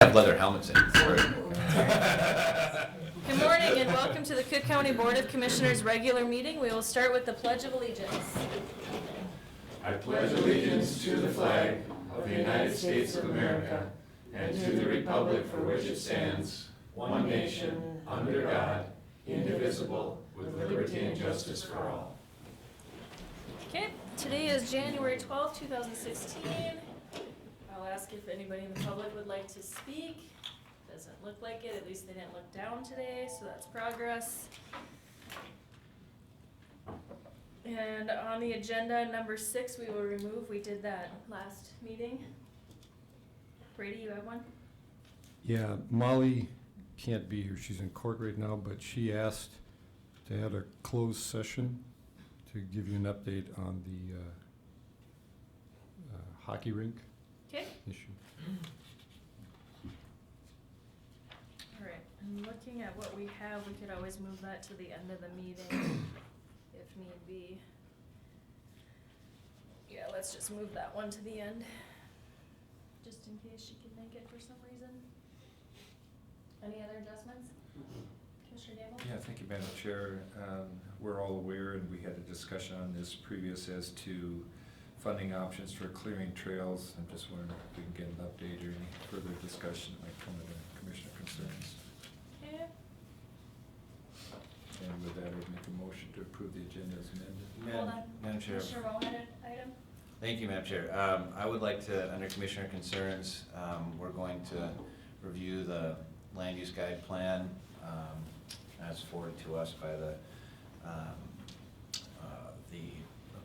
have leather helmets in. Good morning and welcome to the Cook County Board of Commissioners regular meeting. We will start with the Pledge of Allegiance. I pledge allegiance to the flag of the United States of America and to the republic for which it stands, one nation, under God, indivisible, with liberty and justice for all. Okay, today is January 12th, 2016. I'll ask if anybody in the public would like to speak. Doesn't look like it, at least they didn't look down today, so that's progress. And on the agenda, number 6, we will remove, we did that last meeting. Brady, you have one? Yeah, Molly can't be here, she's in court right now, but she asked to have a closed session to give you an update on the hockey rink Okay, issue. alright, and looking at what we have, we could always move that to the end of the meeting if need be. Yeah, let's just move that one to the end, just in case she can make it for some reason. Any other adjustments? Commissioner Gamble? Yeah, thank you, Madam Chair. We're all aware, and we had a discussion on this previous as to funding options for clearing trails. I'm just wondering if we can get an update or any further discussion that might come to the Commissioner concerns. Okay, And with that, I would make a motion to approve the agenda as amended. hold on. Madam Chair. Commissioner Moe had an item? Thank you, Madam Chair. I would like to, under Commissioner concerns, we're going to review the land use guide plan as forwarded to us by the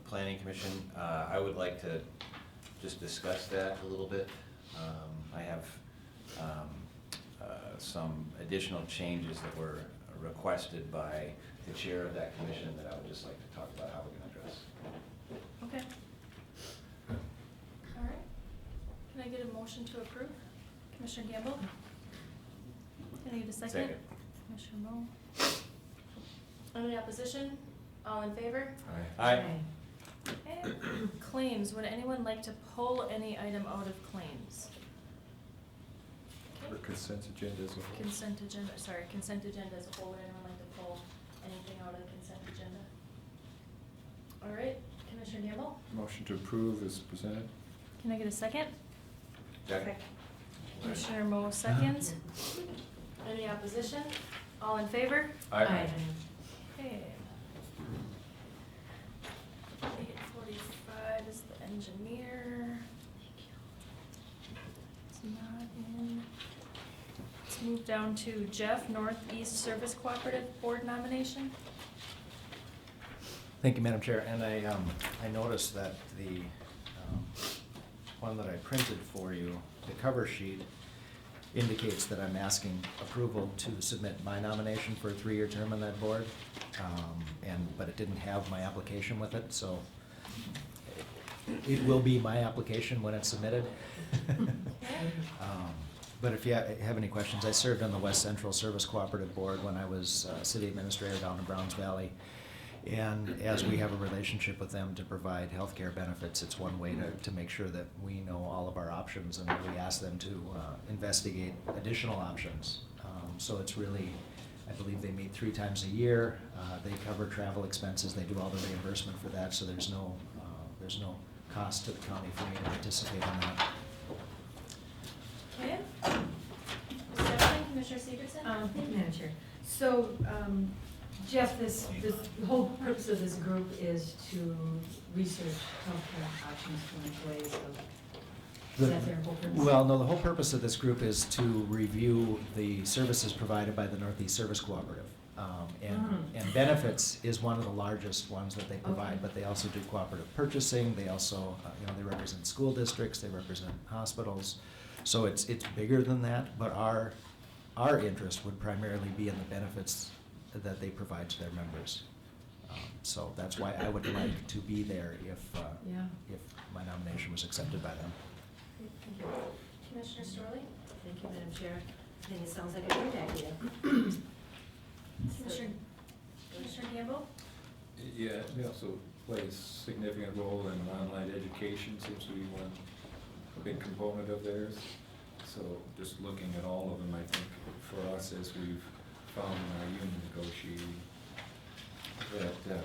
Planning Commission. I would like to just discuss that a little bit. I have some additional changes that were requested by the chair of that commission that I would just like to talk about how we're gonna address. Okay. Alright, can I get a motion to approve? Commissioner Gamble? Can I get a second? Second. Commissioner Moe? Any opposition? All in favor? Aye. Okay. Claims, would anyone like to pull any item out of claims? For Okay. consent agenda as a whole. Consent agenda, sorry, consent agenda as a whole, would anyone like to pull anything out of the consent agenda? Alright, Commissioner Gamble, Motion to approve is presented. can I get a second? Second. Commissioner Moe seconds. Any opposition? All in favor? Aye. Okay. 8:45 is the engineer. It's not in. Let's move down to Jeff, Northeast Service Cooperative Board nomination. Thank you, Madam Chair, and I noticed that the one that I printed for you, the cover sheet, indicates that I'm asking approval to submit my nomination for a 3-year term on that board, but it didn't have my application with it, so it will be my application when it's submitted. But if you have any questions, I served on the West Central Service Cooperative Board when I was city administrator down in Browns Valley. And as we have a relationship with them to provide healthcare benefits, it's one way to make sure that we know all of our options, and we ask them to investigate additional options. So it's really, I believe they meet 3 times a year. They cover travel expenses. They do all the reimbursement for that, so there's no cost to the county for me to participate in that. Okay. Discussion, Commissioner Severson? Thank you, Madam Chair. So, Jeff, the whole purpose of this group is to research healthcare options for employees of, is that their whole purpose? Well, no, the whole purpose of this group is to review the services provided by the Northeast Service Cooperative. And benefits is one of the largest ones that they provide, Okay. but they also do cooperative purchasing. They also, they represent school districts, they represent hospitals. So it's bigger than that, but our interest would primarily be in the benefits that they provide to their members. So that's why I would like to be there if my nomination was accepted by them. Thank you. Commissioner Storley? Thank you, Madam Chair. I think it sounds like a great idea. Commissioner Gamble? Yeah, we also play a significant role in online education, seems to be one big component of theirs. So just looking at all of them, I think for us, as we've found in our union negotiating, that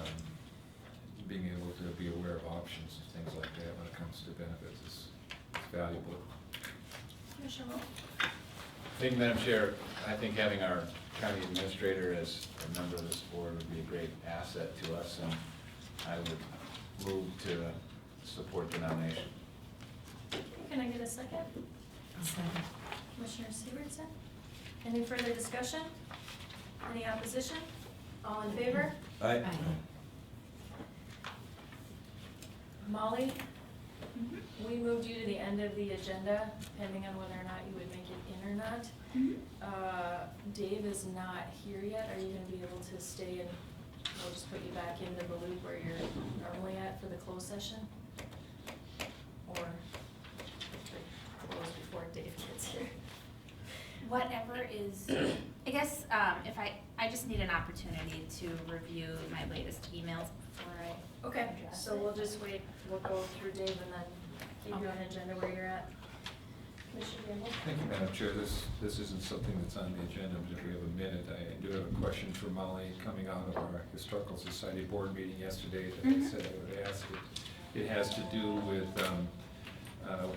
being able to be aware of options and things like that when it comes to benefits is valuable. Commissioner Moe? Thank you, Madam Chair. I think having our county administrator as a member of this board would be a great asset to us, and I would move to support the nomination. Can I get a second? I'll second. Commissioner Severson? Any further discussion? Any opposition? All in favor? Aye. Molly, we moved you to the end of the agenda, depending on whether or not you would make it in or not. Dave is not here yet. Are you gonna be able to stay and we'll just put you back into the loop where you're normally at for the closed session? Or close before Dave gets here? Whatever is, I guess, if I just need an opportunity to review my latest emails before I. Okay, address so it. we'll just wait, we'll go through Dave and then keep you on Okay. agenda where you're at. Commissioner Gamble? Thank you, Madam Chair. This isn't something that's on the agenda, but if we have a minute, I do have a question for Molly coming out of our Historical Society board meeting yesterday that I said I would ask it. It has to do with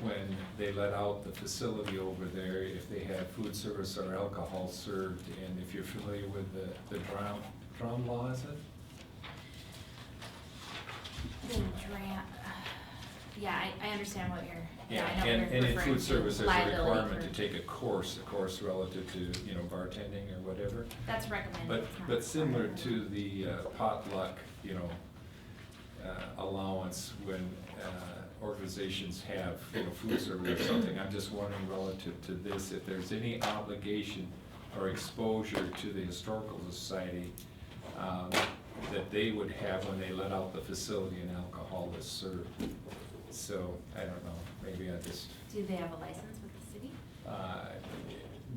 when they let out the facility over there, if they have food service or alcohol served, and if you're familiar with the drum law, is it? The yeah, I understand what you're, Yeah, I know what and you're in referring food to. service, there's a Liability requirement to for- take a course relative to, bartending or whatever. That's recommended. But, it's not but similar required. to the potluck, allowance when organizations have, food service or something, I'm just wondering relative to this, if there's any obligation or exposure to the Historical Society that they would have when they let out the facility and alcohol is served. So, I don't know, maybe I just, Do they have a license with the city?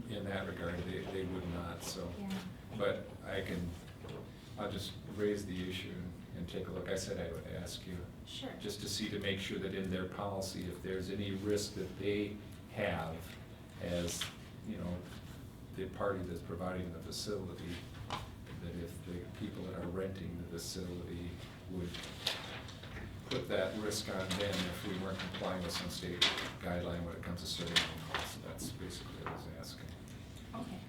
in that regard, they would not, so. Yeah. But I'll just raise the issue and take a look. I said I would ask you, Sure. just to see, to make sure that in their policy, if there's any risk that they have as, the party that's providing the facility, that if the people that are renting the facility would put that risk on them if we weren't complying with some state guideline when it comes to serving alcohol. So that's basically what I was asking. Okay,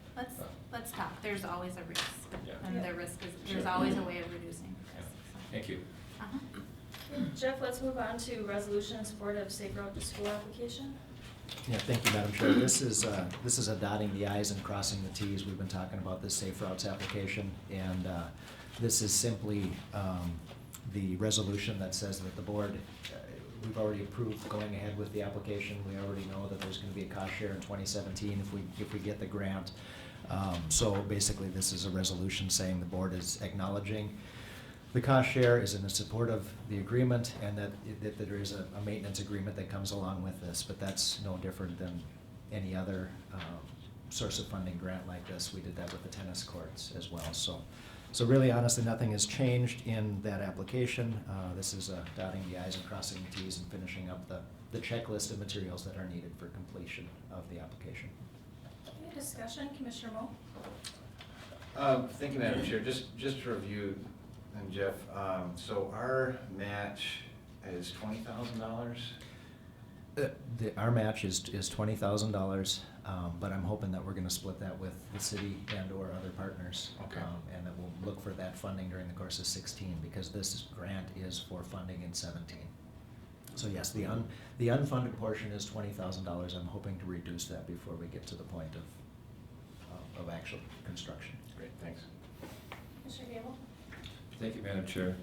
let's talk. There's always a risk. Yeah. And Yeah. the risk is, Sure. there's always a way of reducing Yeah. risk. so. Thank you. Uh-huh. Jeff, let's move on to resolution in support of Safe Route to School application. Yeah, thank you, Madam Chair. This is a dotting the i's and crossing the t's. We've been talking about this Safe Routes application, and this is simply the resolution that says that the board, we've already approved going ahead with the application. We already know that there's gonna be a cost share in 2017 if we get the grant. So basically, this is a resolution saying the board is acknowledging the cost share, is in support of the agreement, and that there is a maintenance agreement that comes along with this, but that's no different than any other source of funding grant like this. We did that with the tennis courts as well, so really honestly, nothing has changed in that application. This is dotting the i's and crossing the t's and finishing up the checklist of materials that are needed for completion of the application. Any discussion, Commissioner Moe? Thank you, Madam Chair. Just to review, and Jeff, so our match is $20,000? Our match is $20,000, but I'm hoping that we're gonna split that with the city and/or other partners. Okay. And that we'll look for that funding during the course of 16, because this grant is for funding in 17. So yes, the unfunded portion is $20,000. I'm hoping to reduce that before we get to the point of actual construction. Great, thanks. Commissioner Gamble? Thank you, Madam Chair.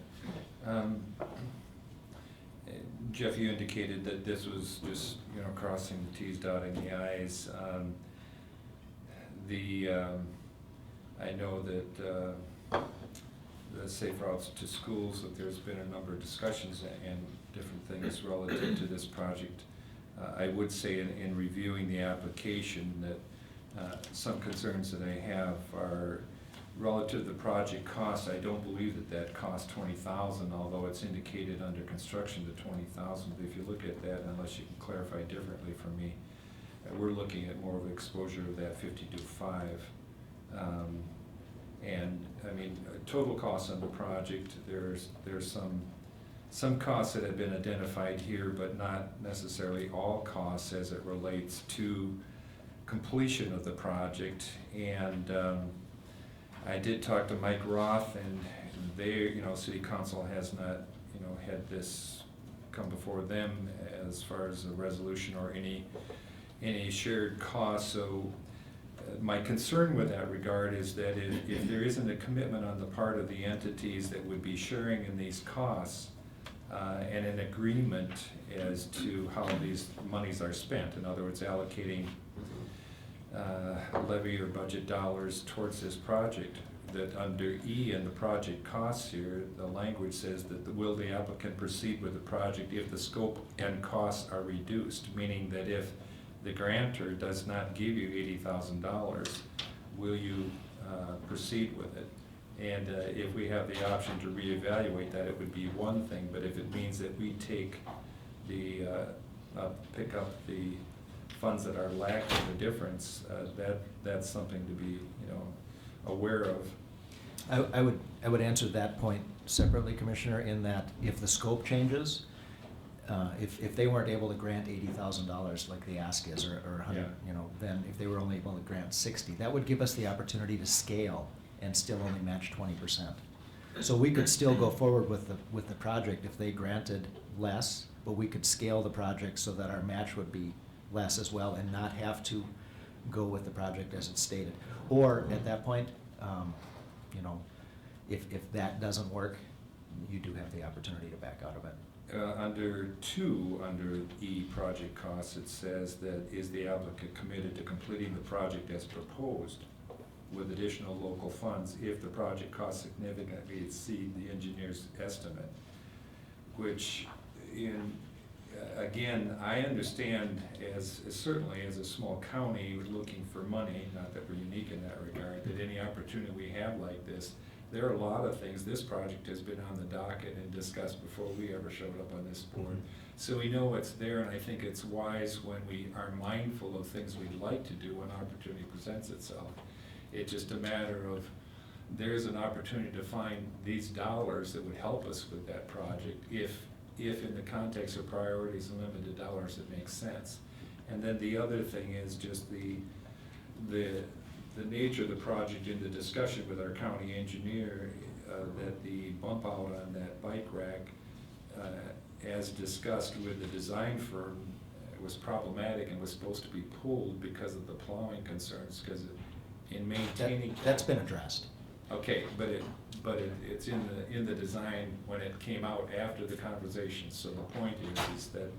Jeff, you indicated that this was just, crossing the Ts, dotting the Is. I know that the Safe Routes to Schools, that there's been a number of discussions and different things relative to this project. I would say in reviewing the application that some concerns that I have are relative to the project cost. I don't believe that cost $20,000, although it's indicated under construction to $20,000. If you look at that, unless you can clarify differently for me, we're looking at more of exposure of that 52.5. And, I mean, total costs on the project, there's some costs that have been identified here, but not necessarily all costs as it relates to completion of the project. And I did talk to Mike Roth, and they, City Council has not, had this come before them as far as a resolution or any shared costs. So my concern with that regard is that if there isn't a commitment on the part of the entities that would be sharing in these costs, and an agreement as to how these monies are spent, in other words, allocating levy or budget dollars towards this project, that under E in the project costs here, the language says that will the applicant proceed with the project if the scope and costs are reduced, meaning that if the grantor does not give you $80,000, will you proceed with it? And if we have the option to reevaluate that, it would be one thing, but if it means that we take the, pick up the funds that are lacking, the difference, that's something to be, aware of. I would answer that point separately, Commissioner, in that if the scope changes, if they weren't able to grant $80,000 like the ask is, or 100, Yeah. then if they were only able to grant 60, that would give us the opportunity to scale and still only match 20%. So we could still go forward with the project if they granted less, but we could scale the project so that our match would be less as well and not have to go with the project as it's stated. Or at that point, if that doesn't work, you do have the opportunity to back out of it. Under E project costs, it says that is the applicant committed to completing the project as proposed with additional local funds if the project costs significantly exceed the engineer's estimate, which again, I understand as certainly as a small county looking for money, not that we're unique in that regard, that any opportunity we have like this, there are a lot of things. This project has been on the docket and discussed before we ever showed up on this board. So we know it's there, and I think it's wise when we are mindful of things we'd like to do when opportunity presents itself. It's just a matter of there's an opportunity to find these dollars that would help us with that project if in the context of priorities and limited dollars it makes sense. And then the other thing is just the nature of the project in the discussion with our county engineer, that the bump out on that bike rack, as discussed with the design firm, was problematic and was supposed to be pulled because of the plowing concerns, because in maintaining. That's been addressed. Okay, but it's in the design when it came out after the conversation. So the point is that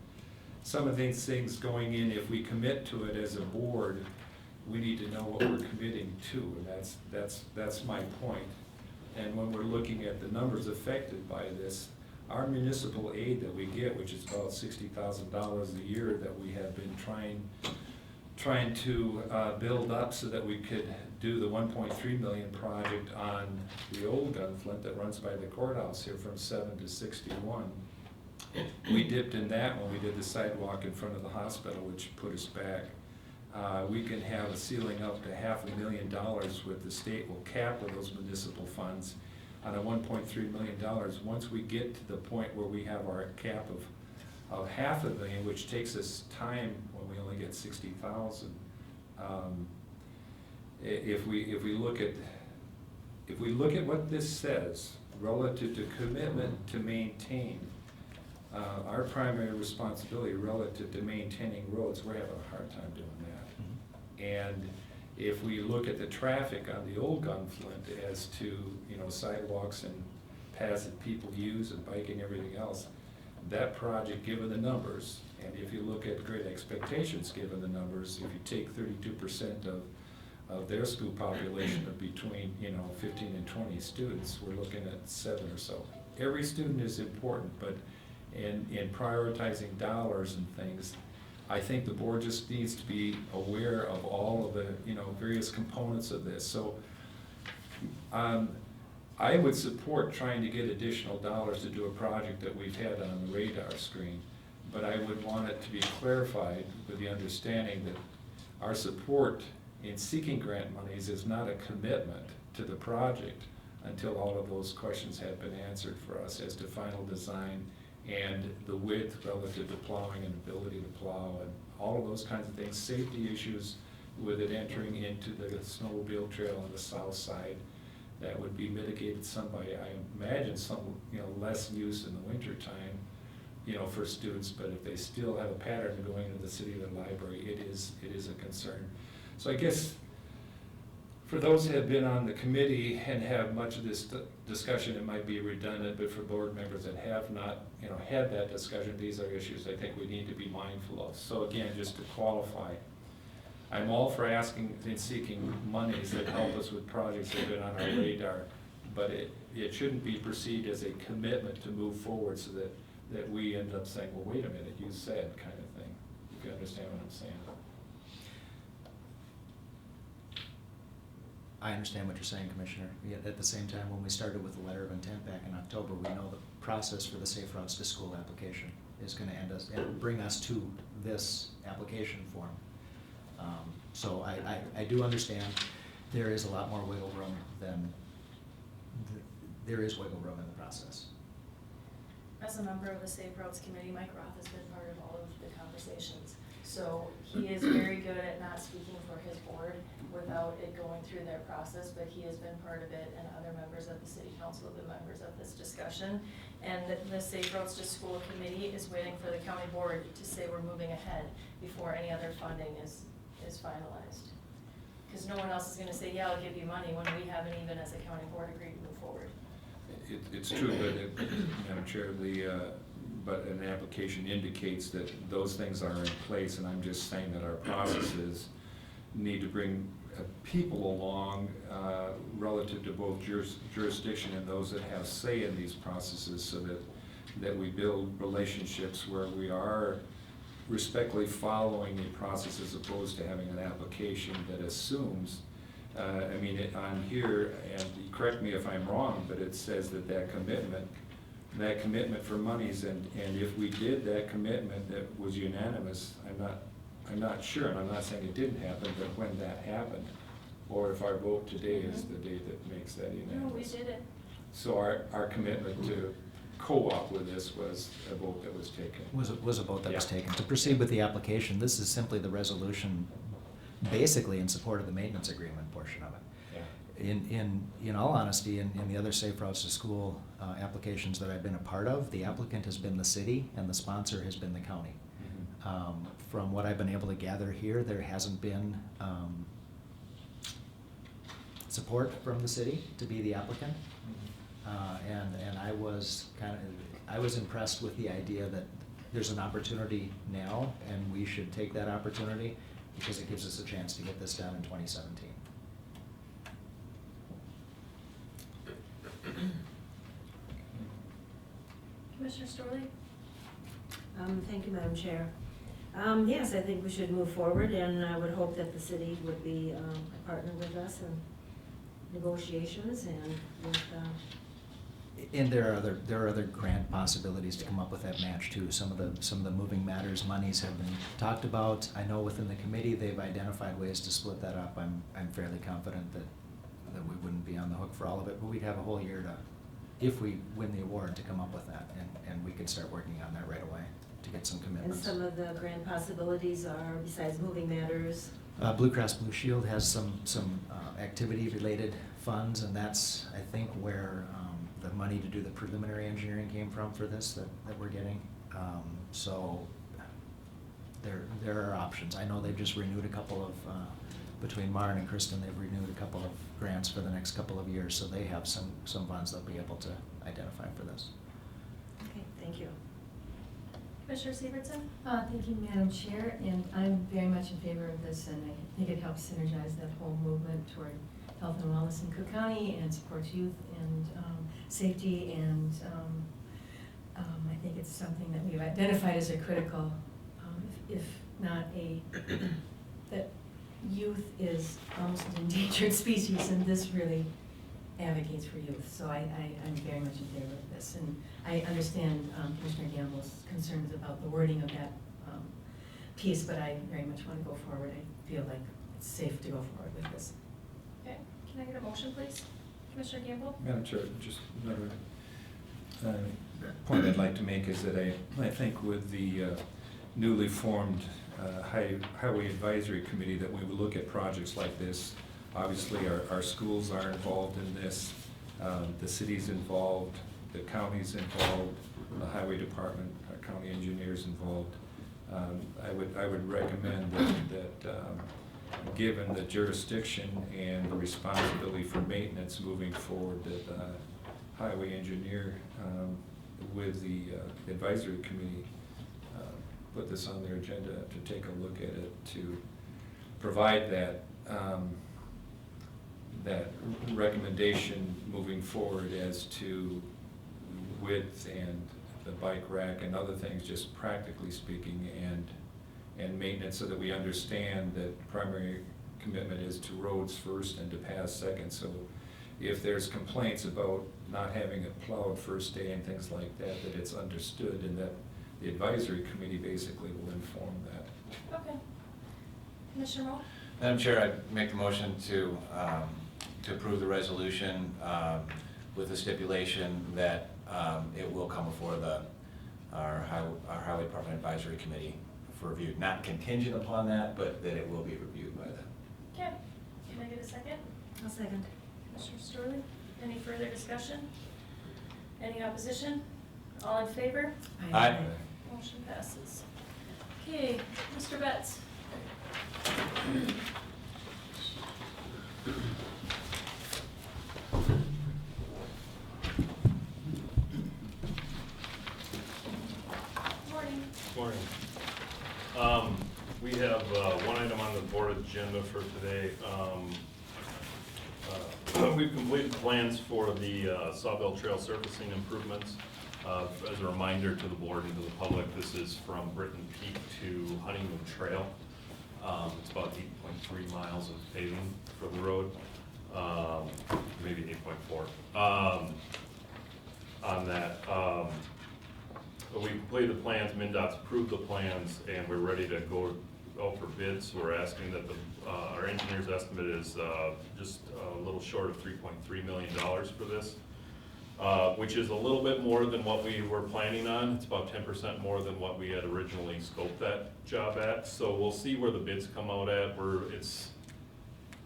some of these things going in, if we commit to it as a board, we need to know what we're committing to, and that's my point. And when we're looking at the numbers affected by this, our municipal aid that we get, which is about $60,000 a year that we have been trying to build up so that we could do the 1.3 million project on the old Gunflint that runs by the courthouse here from 7 to 61. We dipped in that when we did the sidewalk in front of the hospital, which put us back. We can have a ceiling up to $500,000 with the state will cap with those municipal funds on a $1.3 million. Once we get to the point where we have our cap of $500,000, which takes us time when we only get 60,000. If we look at what this says relative to commitment to maintain, our primary responsibility relative to maintaining roads, we're having a hard time doing that. And if we look at the traffic on the old Gunflint as to, sidewalks and paths that people use and biking and everything else, that project, given the numbers, and if you look at Great Expectations, given the numbers, if you take 32% of their school population of between, 15 and 20 students, we're looking at 7 or so. Every student is important, but in prioritizing dollars and things, I think the board just needs to be aware of all of the, various components of this. So I would support trying to get additional dollars to do a project that we've had on the radar screen, but I would want it to be clarified with the understanding that our support in seeking grant monies is not a commitment to the project until all of those questions have been answered for us as to final design and the width relative to plowing and ability to plow and all of those kinds of things, safety issues with it entering into the snowmobile trail on the south side. That would be mitigated some by, I imagine, some, less use in the winter time, for students, but if they still have a pattern of going to the city or the library, it is a concern. So I guess for those who have been on the committee and have much of this discussion, it might be redundant, but for board members that have not, had that discussion, these are issues I think we need to be mindful of. So again, just to qualify, I'm all for asking and seeking monies that help us with projects that have been on our radar, but it shouldn't be perceived as a commitment to move forward so that we end up saying, well, wait a minute, you said, kind of thing, if you understand what I'm saying. I understand what you're saying, Commissioner. Yet at the same time, when we started with the letter of intent back in October, we know the process for the Safe Routes to School application is gonna bring us to this application form. So I do understand there is a lot more wiggle room there is wiggle room in the process. As a member of the Safe Routes Committee, Mike Roth has been part of all of the conversations. So he is very good at not speaking for his board without it going through their process, but he has been part of it, and other members of the city council have been members of this discussion. And the Safe Routes to School Committee is waiting for the county board to say we're moving ahead before any other funding is finalized. Because no one else is gonna say, yeah, I'll give you money, when we haven't even as a county board agreed to move forward. It's true, but, Madam Chair, but an application indicates that those things are in place, and I'm just saying that our processes need to bring people along relative to both jurisdiction and those that have say in these processes, so that we build relationships where we are respectfully following a process as opposed to having an application that assumes, on here, and correct me if I'm wrong, but it says that commitment for monies, and if we did that commitment that was unanimous, I'm not sure, and I'm not saying it didn't happen, but when that happened, or if our vote today is the day that makes that unanimous. No, we did it. So our commitment to co-op with this was a vote that was taken. Was a vote that was Yeah. taken. To proceed with the application, this is simply the resolution, basically in support of the maintenance agreement portion of it. Yeah. In all honesty, in the other Safe Routes to School applications that I've been a part of, the applicant has been the city and the sponsor has been the county. Mhm. From what I've been able to gather here, there hasn't been support from the city to be the applicant. And I was impressed with the idea that there's an opportunity now, and we should take that opportunity because it gives us a chance to get this done in 2017. Commissioner Storley? Thank you, Madam Chair. Yes, I think we should move forward, and I would hope that the city would be a partner with us in negotiations and with, And there are other grant possibilities to come up with that match too. Some of the moving matters monies have been talked about. I know within the committee, they've identified ways to split that up. I'm fairly confident that we wouldn't be on the hook for all of it, but we'd have a whole year to, if we win the award, to come up with that, and we could start working on that right away to get some and commitments. some of the grant possibilities are, besides moving matters, Blue Cross Blue Shield has some activity-related funds, and that's, I think, where the money to do the preliminary engineering came from for this that we're getting. So there are options. I know they've just renewed a couple of, between Maren and Kristen, they've renewed a couple of grants for the next couple of years, so they have some funds they'll be able to identify for this. okay, thank you. Commissioner Severson? Thank you, Madam Chair, and I'm very much in favor of this, and I think it helps synergize that whole movement toward health and wellness in Cook County and supports youth and safety, and I think it's something that we've identified as a critical, if not that youth is almost an endangered species, and this really advocates for youth, so I'm very much in favor of this. And I understand Commissioner Gamble's concerns about the wording of that piece, but I very much want to go forward. I feel like it's safe to go forward with this. Okay, can I get a motion, please? Commissioner Gamble? Madam Chair, just another point I'd like to make is that I think with the newly formed Highway Advisory Committee, that we would look at projects like this. Obviously, our schools are involved in this, the city's involved, the county's involved, the highway department, our county engineers involved. I would recommend that given the jurisdiction and the responsibility for maintenance moving forward, that the highway engineer with the advisory committee put this on their agenda to take a look at it, to provide that that recommendation moving forward as to width and the bike rack and other things, just practically speaking, and maintenance, so that we understand that primary commitment is to roads first and to paths second. So if there's complaints about not having it plowed first day and things like that, that it's understood, and that the advisory committee basically will inform that. Okay. Commissioner Moe? Madam Chair, I make the motion to approve the resolution with the stipulation that it will come before our Highway Department Advisory Committee for review. Not contingent upon that, but that it will be reviewed by them. Okay, can I get a second? I'll second. Commissioner Storley, any further discussion? Any opposition? All in favor? Aye. Motion passes. Okay, Mr. Betts. Morning. Morning. We have one item on the board agenda for today. We've completed plans for the Sawville Trail surfacing improvements. As a reminder to the board and to the public, this is from Britton Peak to Honeymoon Trail. It's about 8.3 miles of paving for the road, maybe 8.4. On that, we completed the plans, MnDOT's approved the plans, and we're ready to go out for bids. We're asking that our engineer's estimate is just a little short of $3.3 million for this, which is a little bit more than what we were planning on. It's about 10% more than what we had originally scoped that job at. So we'll see where the bids come out at.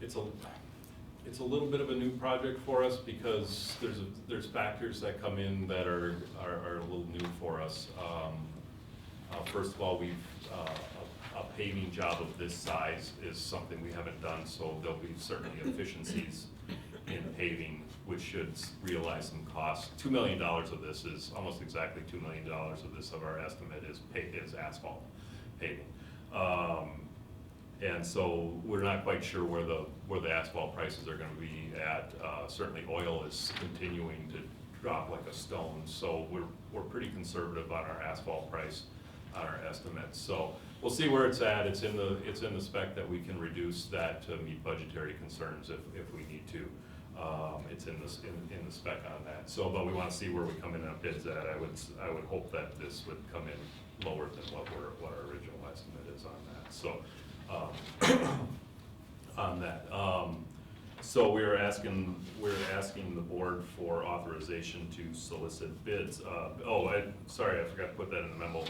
It's a little bit of a new project for us because there's factors that come in that are a little new for us. First of all, a paving job of this size is something we haven't done, so there'll be certainly efficiencies in paving, which should realize some costs. $2 million of this is, almost exactly $2 million of this of our estimate is asphalt paving. And so we're not quite sure where the asphalt prices are gonna be at. Certainly oil is continuing to drop like a stone, so we're pretty conservative on our asphalt price, on our estimates. So we'll see where it's at. It's in the spec that we can reduce that to meet budgetary concerns if we need to. It's in the spec on that. So, but we want to see where we come in on bids at. I would hope that this would come in lower than what our original estimate is on that. So, on that. So we're asking the board for authorization to solicit bids. Sorry, I forgot to put that in the memo.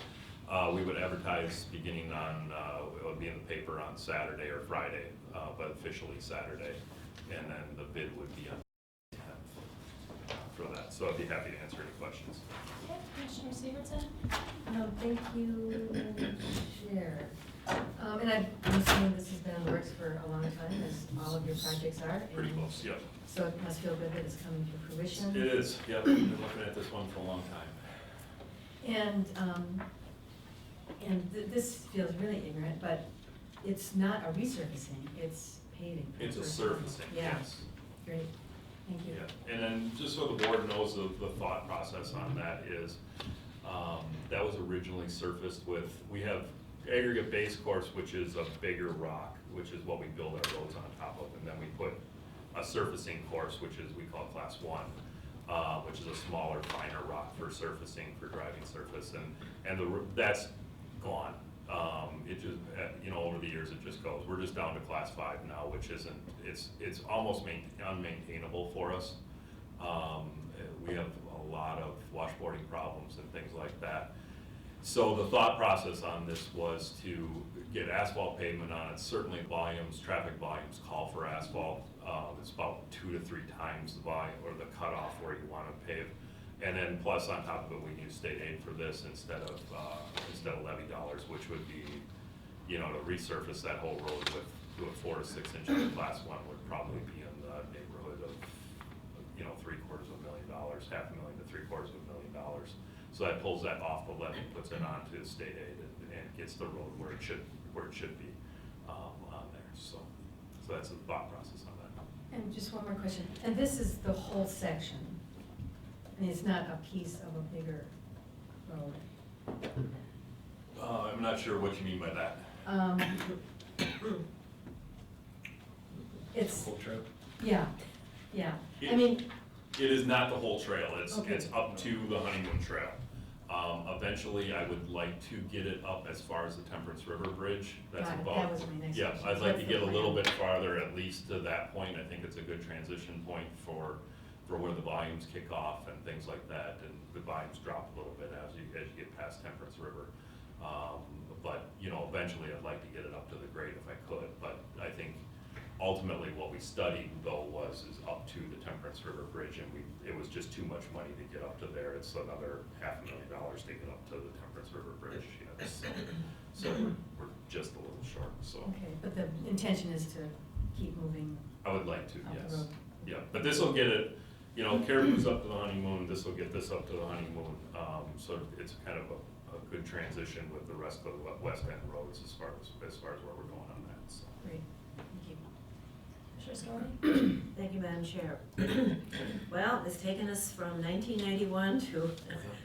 We would advertise beginning on, it would be in the paper on Saturday or Friday, but officially Saturday. And then the bid would be on the 10th for that. So I'd be happy to answer any questions. Okay, Commissioner Severson? Thank you, Madam Chair. And I'm assuming this has been in the works for a long time, as all of your projects are. Pretty and close, yep. So it must feel good that it's coming to fruition. It is, yep. We've been looking at this one for a long time. And this feels really ignorant, but it's not a resurfacing, it's paving. It's a surfacing, Yeah. yes. Great, thank you. Yeah, and then just so the board knows the thought process on that is, that was originally surfaced with, we have aggregate base course, which is a bigger rock, which is what we build our roads on top of, and then we put a surfacing course, which is, we call Class 1, which is a smaller, finer rock for surfacing, for driving surface, and that's gone. It just, over the years, it just goes. We're just down to Class 5 now, which isn't, it's almost unmaintainable for us. We have a lot of washboarding problems and things like that. So the thought process on this was to get asphalt pavement on it. Certainly traffic volumes call for asphalt. It's about 2 to 3 times the volume or the cutoff where you want to pave. And then plus on top of it, we use state aid for this instead of levy dollars, which would be, to resurface that whole road with, do a 4 to 6 inch of Class 1 would probably be in the neighborhood of, $750,000, $500,000 to $750,000. So that pulls that off the levy, puts it onto state aid, and gets the road where it should be on there. So that's the thought process on that. And just one more question, and this is the whole section, and it's not a piece of a bigger road? I'm not sure what you mean by that. It's, Whole trip? yeah, I mean, It is not the whole trail, Okay. it's up to the Honeymoon Trail. Eventually, I would like to get it up as far as the Temperance River Bridge. That's Got it. about. That was my next Yeah, question. I'd like to That's the get a little plan. bit farther, at least to that point. I think it's a good transition point for where the volumes kick off and things like that, and the volumes drop a little bit as you get past Temperance River. But, eventually I'd like to get it up to the grade if I could, but I think ultimately what we studied though is up to the Temperance River Bridge, and it was just too much money to get up to there. It's another $500,000 to get up to the Temperance River Bridge, so we're just a little short, so. okay, but the intention is to keep moving I would like to, up the yes. road. Yeah, but this will get it, Caribou's up to the Honeymoon, this will get this up to the Honeymoon. So it's kind of a good transition with the rest of the West End roads as far as where we're going on that, so. Great, thank you. Commissioner Scarlett? Thank you, Madam Chair. Well, it's taken us from 1991 to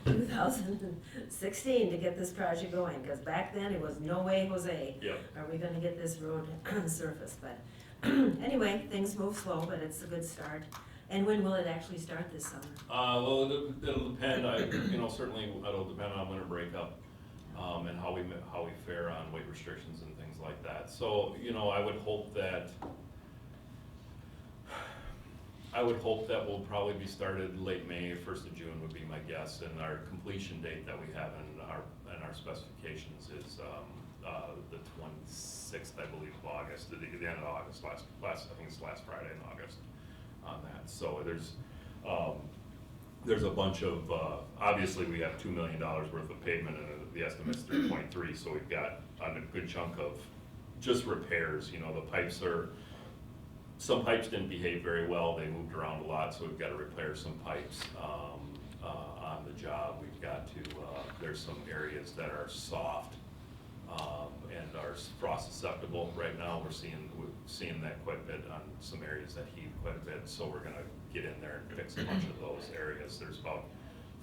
2016 to get this project going, because back then it was no way, Jose, Yep. are we gonna get this road surfaced, but anyway, things move slow, but it's a good start. And when will it actually start this summer? Well, it'll depend, certainly it'll depend on winter breakup, and how we fare on weight restrictions and things like that. So, I would hope that will probably be started late May, 1st of June would be my guess, and our completion date that we have in our specifications is, the 26th, I believe, of August, the end of August, I think it's last Friday in August on that. So there's a bunch of, obviously we have $2 million worth of pavement and the estimate's 3.3, so we've got a good chunk of just repairs. Some pipes didn't behave very well, they moved around a lot, so we've got to repair some pipes on the job. We've got to, there's some areas that are soft and are frost susceptible. Right now, we're seeing that quite a bit on some areas that heat quite a bit, so we're gonna get in there and fix a bunch of those areas. There's about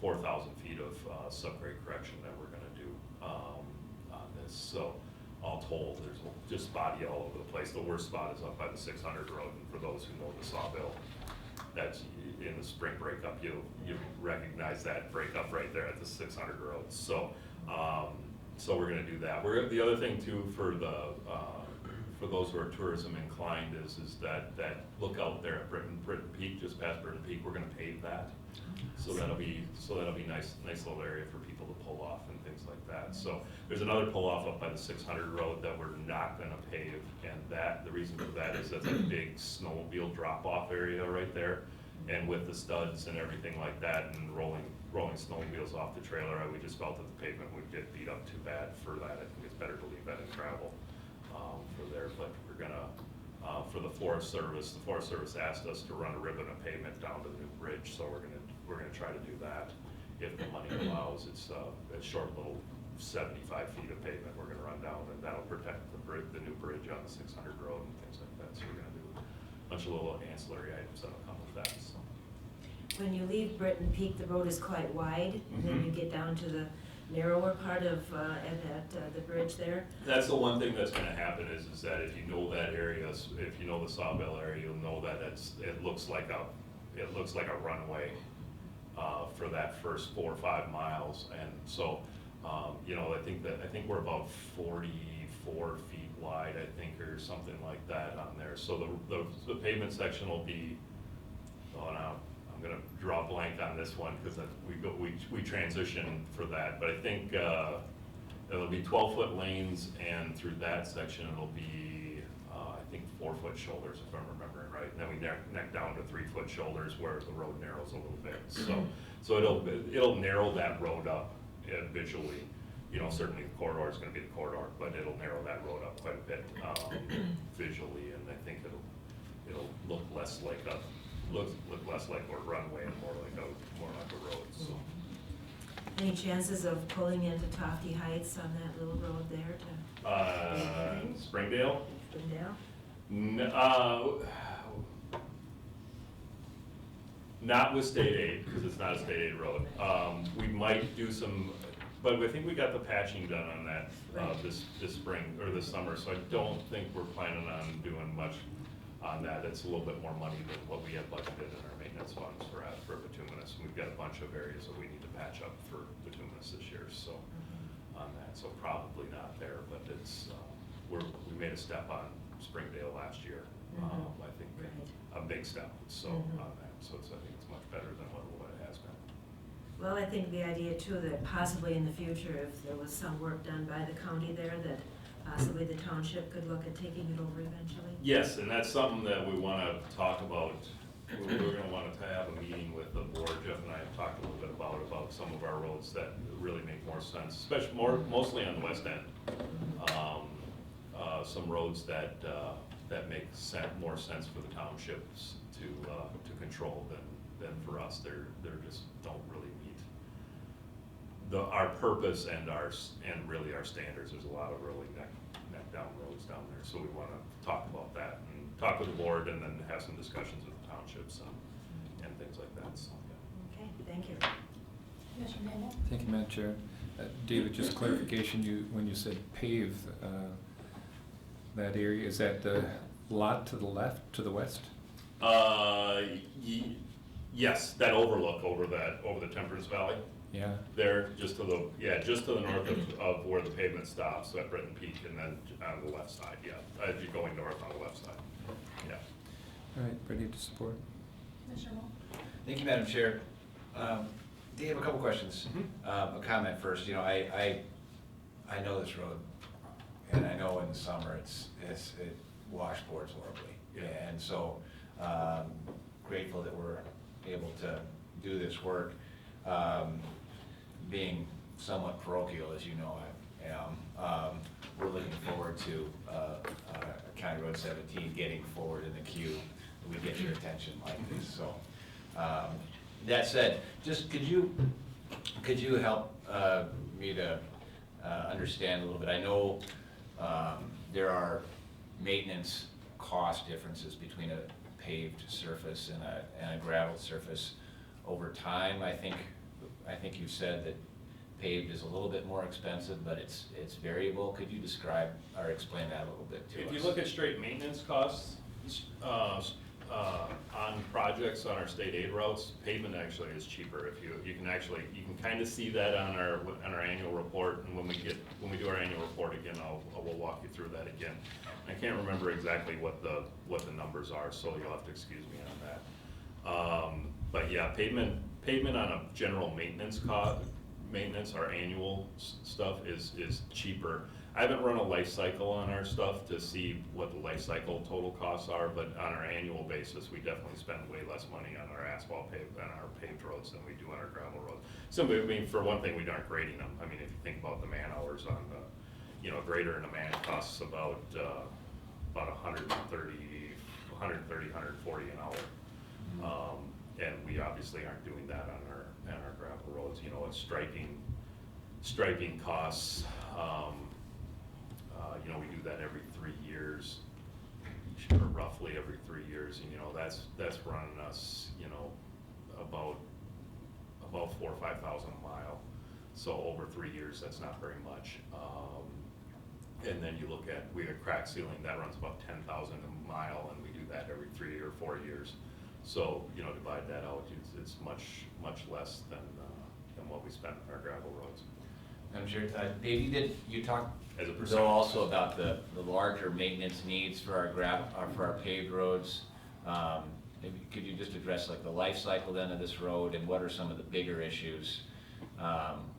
4,000 feet of subgrade correction that we're gonna do on this. So all told, there's just body all over the place. The worst spot is up by the 600 road, and for those who know the Sawbill, that's in the spring breakup, you recognize that breakup right there at the 600 road. So so we're gonna do that. The other thing too for those who are tourism inclined is that lookout there at Britton Peak, just past Britton Peak, we're gonna pave that. So that'll be nice little area for people to pull off and things like that. So there's another pull off up by the 600 road that we're not gonna pave, and the reason for that is that's a big snowmobile drop off area right there. And with the studs and everything like that and rolling snowmobiles off the trailer, we just felt that the pavement would get beat up too bad for that. I think it's better to leave that in gravel for there. But we're gonna, for the Forest Service asked us to run a ribbon of pavement down to the new bridge, so we're gonna try to do that if the money allows. It's a short little 75 feet of pavement we're gonna run down, and that'll protect the new bridge on the 600 road and things like that. So we're gonna do a bunch of little ancillary items that'll come with that, so. When you leave Britton Peak, the road is quite wide, and then you get down to the narrower part of, at the bridge there? That's the one thing that's gonna happen is that if you know that area, if you know the Sawmill area, you'll know that it looks like a runway for that first 4 or 5 miles. And so, you know, I think we're about 44 feet wide, I think, or something like that on there. So the pavement section will be, oh, now, I'm gonna draw a blank on this one, because we transition for that, but I think, it'll be 12-foot lanes, and through that section, it'll be, I think 4-foot shoulders, if I'm remembering right. And then we neck down to 3-foot shoulders where the road narrows a little bit. So it'll narrow that road up visually. You know, certainly the corridor is gonna be the corridor, but it'll narrow that road up quite a bit, visually, and I think it'll look less like a runway and more like a road, so. Any chances of pulling into Tofty Heights on that little road there to Springdale? Spindale? Not with state aid, because it's not a state aid road. We might do some, but I think we got the patching done on that, this spring, or this summer, so I don't think we're planning on doing much on that. It's a little bit more money than what we have budgeted in our maintenance funds for bituminous. We've got a bunch of areas that we need to patch up for bituminous this year, so, on that, so probably not there, but it's, we made a step on Springdale last year. I think a big step, so, on that, so I think it's much better than what it has been. Well, I think the idea too, that possibly in the future, if there was some work done by the county there, that possibly the township could look at taking it over eventually. Yes, and that's something that we wanna talk about. We're gonna want to have a meeting with the board. Jeff and I have talked a little bit about some of our roads that really make more sense, especially mostly on the west end. Some roads that make more sense for the townships to control than for us. They're just don't really meet our purpose and really our standards. There's a lot of really neck down roads down there, so we want to talk about that and talk with the board, and then have some discussions with the townships and things like that. So, yeah. Okay, thank you. Commissioner Daniel? Thank you, Madam Chair. David, just clarification, when you said pave that area, is that the lot to the left, to the west? Yes, that overlook over the Temperance Valley. Yeah. There, just to the north of where the pavement stops at Britton Peak, and then on the left side, as you're going north on the left side, yeah. All right, ready to support? Commissioner Moll? Thank you, Madam Chair. Dave, a couple questions. A comment first. You know, I know this road, and I know in the summer it washboards horribly. Yeah. And so, grateful that we're able to do this work. Being somewhat parochial, as you know I am, we're looking forward to County Road 17 getting forward in the queue. We get your attention like this. So, that said, just could you help me to understand a little bit? I know there are maintenance cost differences between a paved surface and a gravel surface over time. I think you said that paved is a little bit more expensive, but it's variable. Could you describe or explain that a little bit to us? If you look at straight maintenance costs on projects on our state aid routes, pavement actually is cheaper. If you can kind of see that on our annual report, and when we do our annual report again, we'll walk you through that again. I can't remember exactly what the numbers are, so you'll have to excuse me on that. But yeah, pavement on a general maintenance our annual stuff is cheaper. I haven't run a life cycle on our stuff to see what the life cycle total costs are, but on our annual basis, we definitely spend way less money on our paved roads than we do on our gravel roads. So, I mean, for one thing, we aren't grading them. I mean, if you think about the man hours on the, grader and a man costs about 130, 140 an hour. And we obviously aren't doing that on our gravel roads. It's striping costs. We do that every 3 years, or roughly every 3 years, and that's running us, about $4,000 or $5,000 a mile. So over 3 years, that's not very much. And then you look at, we have crack sealing, that runs about 10,000 a mile, and we do that every 3 or 4 years. So, you know, divide that out, it's much less than what we spend on our gravel roads. I'm sure, Dave, you talked As a though percentage. also about the larger maintenance needs for our paved roads. Maybe could you just address like the life cycle then of this road, and what are some of the bigger issues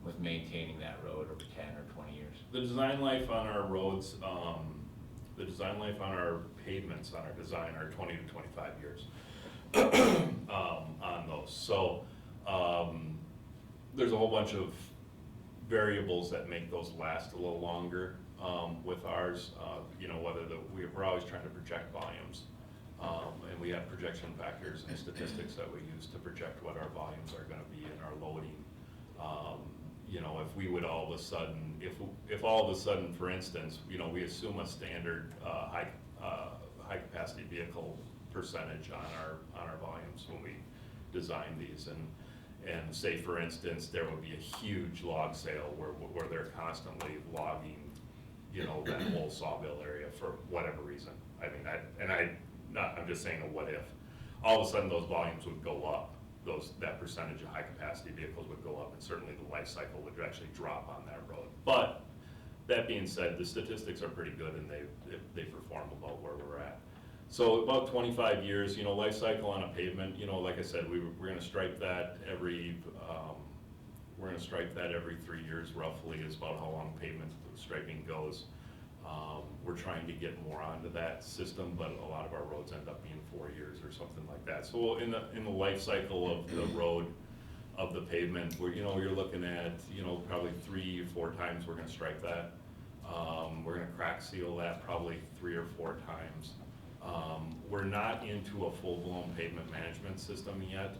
with maintaining that road over 10 or 20 years? The design life on our roads, the design life on our pavements, on our design are 20 to 25 years on those. So there's a whole bunch of variables that make those last a little longer with ours. You know, whether we're always trying to project volumes. And we have projection factors and statistics that we use to project what our volumes are gonna be in our loading. You know, if we would all of a sudden, if all of a sudden, for instance, you know, we assume a standard high capacity vehicle percentage on our volumes when we design these, and say, for instance, there would be a huge log sale where they're constantly logging, you know, that whole Sawville area for whatever reason. I mean, I'm just saying a what if. All of a sudden, those volumes would go up. That percentage of high capacity vehicles would go up, and certainly the life cycle would actually drop on that road. But that being said, the statistics are pretty good, and they perform about where we're at. So about 25 years, you know, life cycle on a pavement, you know, like I said, we're gonna stripe that every 3 years roughly is about how long pavement striping goes. We're trying to get more onto that system, but a lot of our roads end up being 4 years or something like that. So in the life cycle of the road, of the pavement, you're looking at, you know, probably 3 or 4 times we're gonna stripe that. We're gonna crack seal that probably 3 or 4 times. We're not into a full-blown pavement management system yet.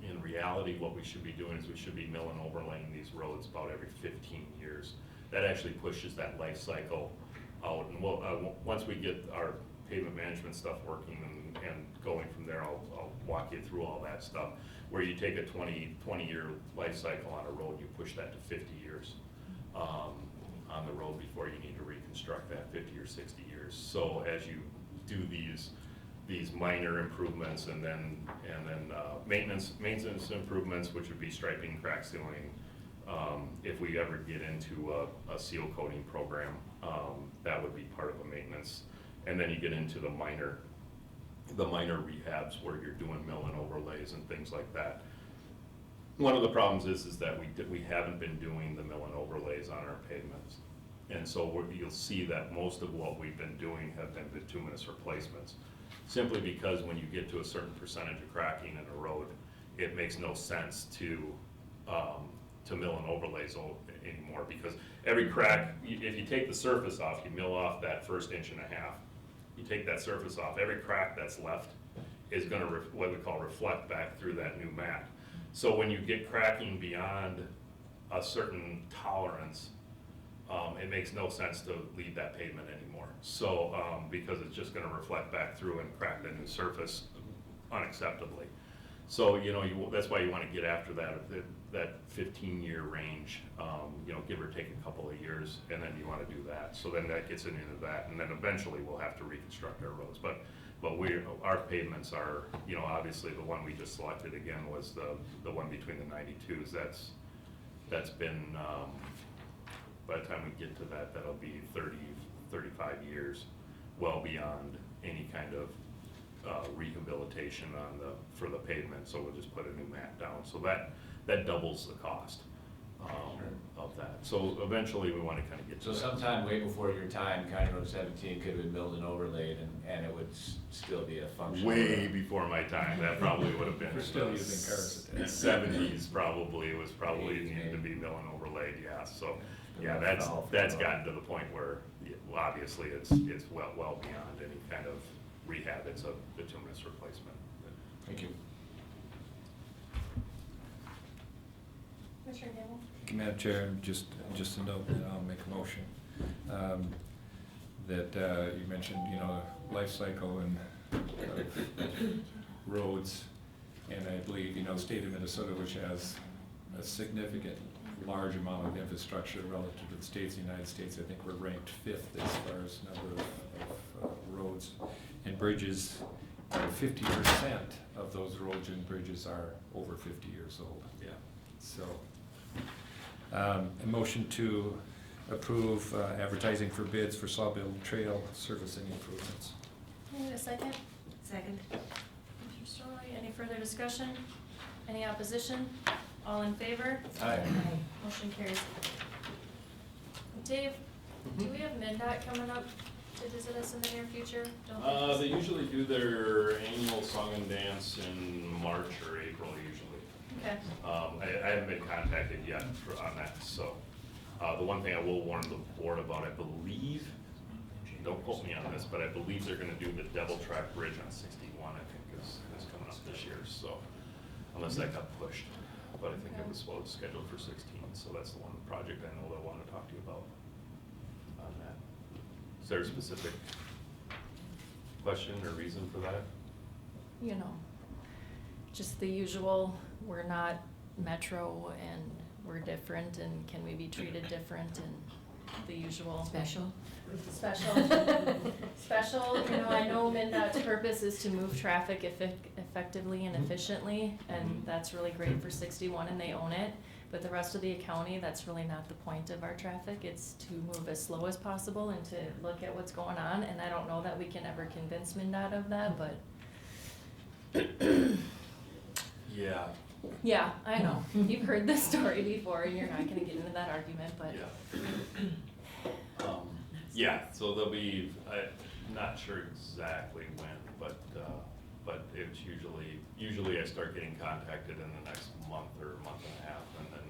In reality, what we should be doing is we should be mill and overlaying these roads about every 15 years. That actually pushes that life cycle out, and once we get our pavement management stuff working and going from there, I'll walk you through all that stuff. Where you take a 20-year life cycle on a road, you push that to 50 years on the road before you need to reconstruct that 50 or 60 years. So as you do these minor improvements and then maintenance improvements, which would be striping, crack sealing. If we ever get into a seal coating program, that would be part of a maintenance. And then you get into the minor rehabs where you're doing mill and overlays and things like that. One of the problems is that we haven't been doing the mill and overlays on our pavements. And so you'll see that most of what we've been doing have been bituminous replacements. Simply because when you get to a certain percentage of cracking in a road, it makes no sense to mill and overlays anymore, because every crack, if you take the surface off, you mill off that first 1.5 inches. You take that surface off, every crack that's left is gonna, what we call, reflect back through that new mat. So when you get cracking beyond a certain tolerance, it makes no sense to leave that pavement anymore. So, because it's just gonna reflect back through and crack the new surface unacceptably. So, you know, that's why you wanna get after that 15-year range, you know, give or take a couple of years, and then you wanna do that. So then that gets into that, and then eventually we'll have to reconstruct our roads. But our pavements are, you know, obviously the one we just selected again was the one between the 92s. That's been, by the time we get to that, that'll be 30, 35 years, well beyond any kind of rehabilitation for the pavement. So we'll just put a new mat down. So that doubles the cost of that. So eventually we want to kind of get to So that. sometime way before your time, County Road 17 could have been milled and overlaid, and it would still be a functional. Way before my time, that probably would have been. We're still using cars at that. 70s probably, it was probably needed to be mill and overlaid, yeah. So, yeah, that's gotten to the point where, well, obviously, it's well beyond any kind of rehab. It's a bituminous replacement. Thank you. Commissioner Gamble? Thank you, Madam Chair, just a note that I'll make a motion. That you mentioned, you know, life cycle and roads, and I believe, you know, state of Minnesota, which has a significant large amount of infrastructure relative to the states, the United States. I think we're ranked 5th as far as number of roads and bridges. 50% of those roads and bridges are over 50 years old. Yeah. So, a motion to approve advertising for bids for Sawmill Trail surfacing improvements. Need a second? Second. Commissioner Story, any further discussion? Any opposition? All in favor? Aye. Motion carries. Dave, do we have MnDOT coming up to visit us in the near future? Don't think They usually do their annual song and dance in March or April usually. Okay, I haven't been contacted yet on that, so. The one thing I will warn the board about, I believe, don't quote me on this, but I believe they're gonna do the Devil Track Bridge on 61, I think is coming up this year, so, unless that got pushed. But I think it was scheduled for 16, so that's the one project I know that I wanna talk to you about on that. Is there a specific question or reason for that? you know, just the usual, we're not Metro and we're different and can we be treated different and the usual. Special. Special, you know, I know MnDOT's purpose is to move traffic effectively and efficiently, and that's really great for 61 and they own it. But the rest of the county, that's really not the point of our traffic, it's to move as slow as possible and to look at what's going on, and I don't know that we can ever convince MnDOT of that, but. Yeah. Yeah, I know, you've heard this story before and you're not gonna get into that argument, but. Yeah, so there'll be, I'm not sure exactly when, but it's usually I start getting contacted in the next month or month and a half, and then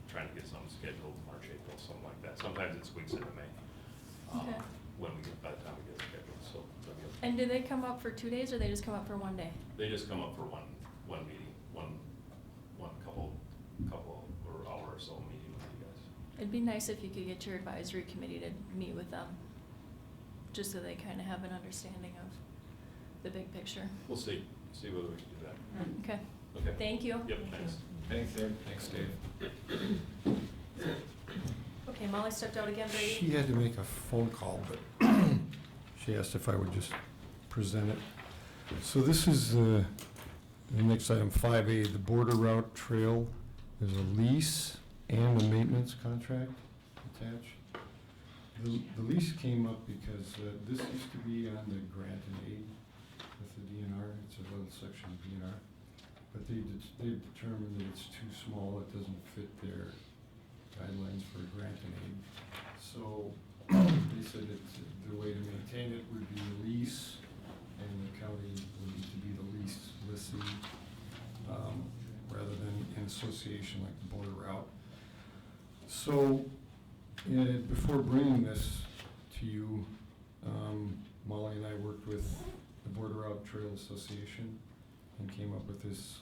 trying to get something scheduled March, April, something like that. Sometimes it squeaks into May, Okay. when we get, by the time we get it scheduled, so. that'll be okay. And do they come up for 2 days or they just come up for 1 day? They just come up for one meeting, one couple or hour or so meeting with you guys. It'd be nice if you could get your advisory committee to meet with them, just so they kind of have an understanding of the big picture. We'll see whether we can do that. Okay, Okay. thank you. Yep, thanks. Thanks, Dave. Thanks, Dave. Okay, Molly stepped out again, Brady. She had to make a phone call, but she asked if I would just present it. So this is the next item, 5A, the border route trail. There's a lease and a maintenance contract attached. The lease came up because this used to be on the grant and aid with the DNR. It's a little section of DNR. But they determined that it's too small, it doesn't fit their guidelines for grant and aid. So they said that the way to maintain it would be a lease, and the county would need to be the lease lessee, rather than in association like the border route. So, before bringing this to you, Molly and I worked with the Border Route Trail Association and came up with this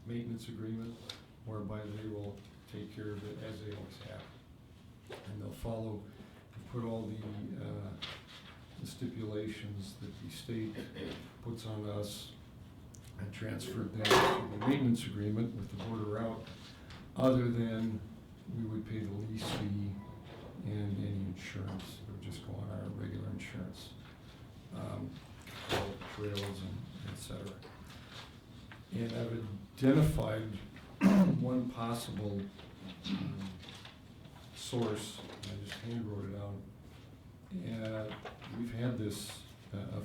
maintenance agreement whereby they will take care of it as they always have. And they'll follow, put all the stipulations that the state puts on us and transferred that to the maintenance agreement with the border route, other than we would pay the lease fee and any insurance. It would just go on our regular insurance, trails and et cetera. And I've identified one possible source, I just hand wrote it out. And we've had this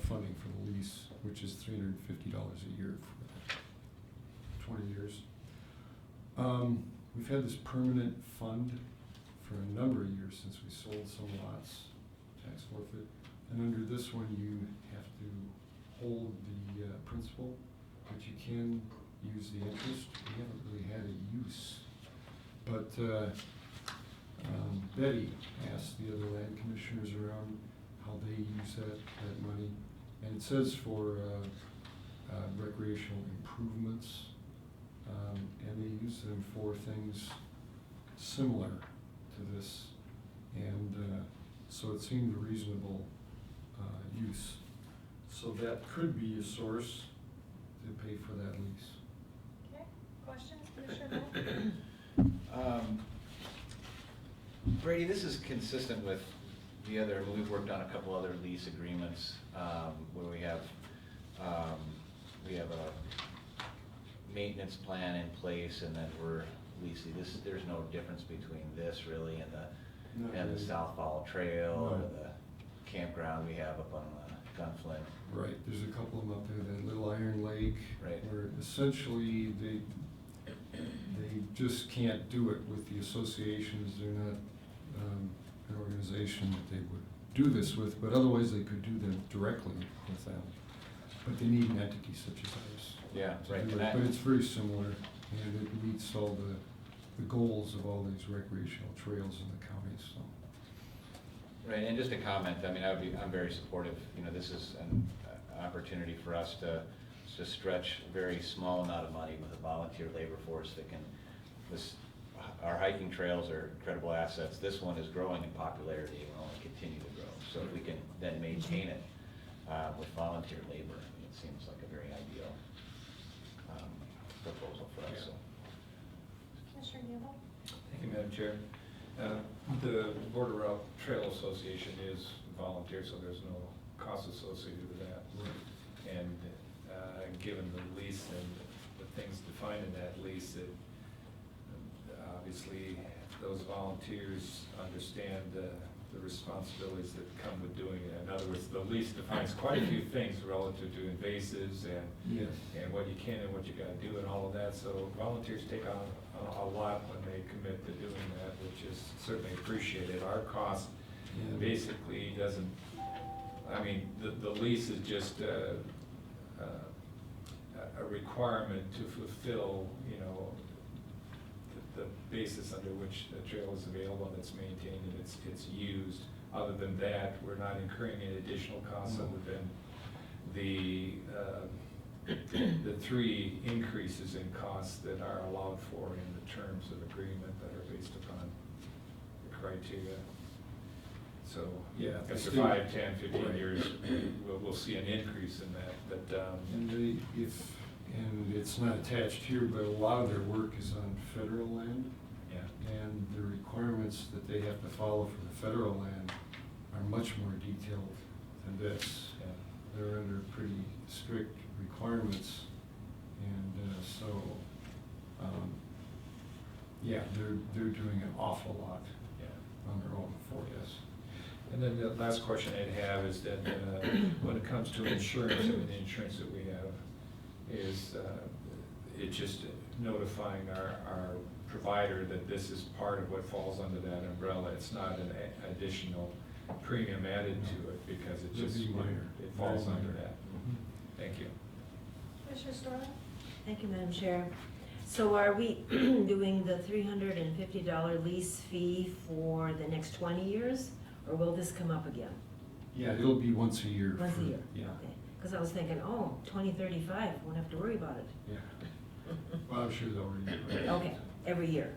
funding for the lease, which is $350 a year for 20 years. We've had this permanent fund for a number of years since we sold some lots, tax forfeit. And under this one, you have to hold the principal, but you can use the interest. We haven't really had a use. But Betty asked the other land commissioners around how they use that money. And it says for recreational improvements, and they use them for things similar to this. And so it seemed a reasonable use. So that could be a source to pay for that lease. Okay, questions, Commissioner Beck? Brady, this is consistent with the other, we've worked on a couple other lease agreements, where we have a maintenance plan in place, and then we're leasing. There's no difference between this really and the South Fall Trail or No. the campground we have up on Gunflint. Right, there's a couple of them up there, that Little Iron Lake. Right. Where essentially they just can't do it with the associations, they're not an organization that they would do this with, but otherwise they could do them directly with them. But they need an entity such as ours. Yeah, to right. do and it. that- But it's very similar, and it meets all the goals of all these recreational trails in the county, so. Right, and just a comment, I mean, I'm very supportive, this is an opportunity for us to stretch a very small amount of money with a volunteer labor force that can, our hiking trails are incredible assets. This one is growing in popularity and will only continue to grow. So if we can then maintain it with volunteer labor, it seems like a very ideal proposal for us, so. Commissioner Gamble? Thank you, Madam Chair. The Border Route Trail Association is volunteer, so there's no cost associated with that. And given the lease and the things defined in that lease, it obviously those volunteers understand the responsibilities that come with doing it. In other words, the lease defines quite a few things relative to invasives Yes. and what you can and what you gotta do and all of that. So volunteers take on a lot when they commit to doing that, which is certainly appreciated. Our cost Yeah. basically doesn't, I mean, the lease is just a requirement to fulfill, the basis under which the trail is available and it's maintained and it's used. Other than that, we're not incurring any additional costs other than the three increases in costs that are allowed for in the terms of agreement that are based upon the criteria. So, Yeah, the after state- 5, 10, 15 Right. years, we'll see an increase in that, but, And it's not attached here, but a lot of their work is on federal land, yeah. and the requirements that they have to follow for the federal land are much more detailed than this. Yeah. They're under pretty strict requirements, and yeah, they're doing an awful lot Yeah. on their own for us. And then the last question I'd have is that when it comes to insurance, and the insurance that we have is it just notifying our provider that this is part of what falls under that umbrella. It's not an additional premium added to it because it It'd just, be minor. it falls Very under minor. that. Thank you. Commissioner Storley? Thank you, Madam Chair. So are we doing the $350 lease fee for the next 20 years, or will this come up again? Yeah, it'll be once a year. Once a for- year? Yeah, Okay. Because I was thinking, 2035, won't have to worry about it. yeah. Well, I'm sure they'll already. Okay, every year.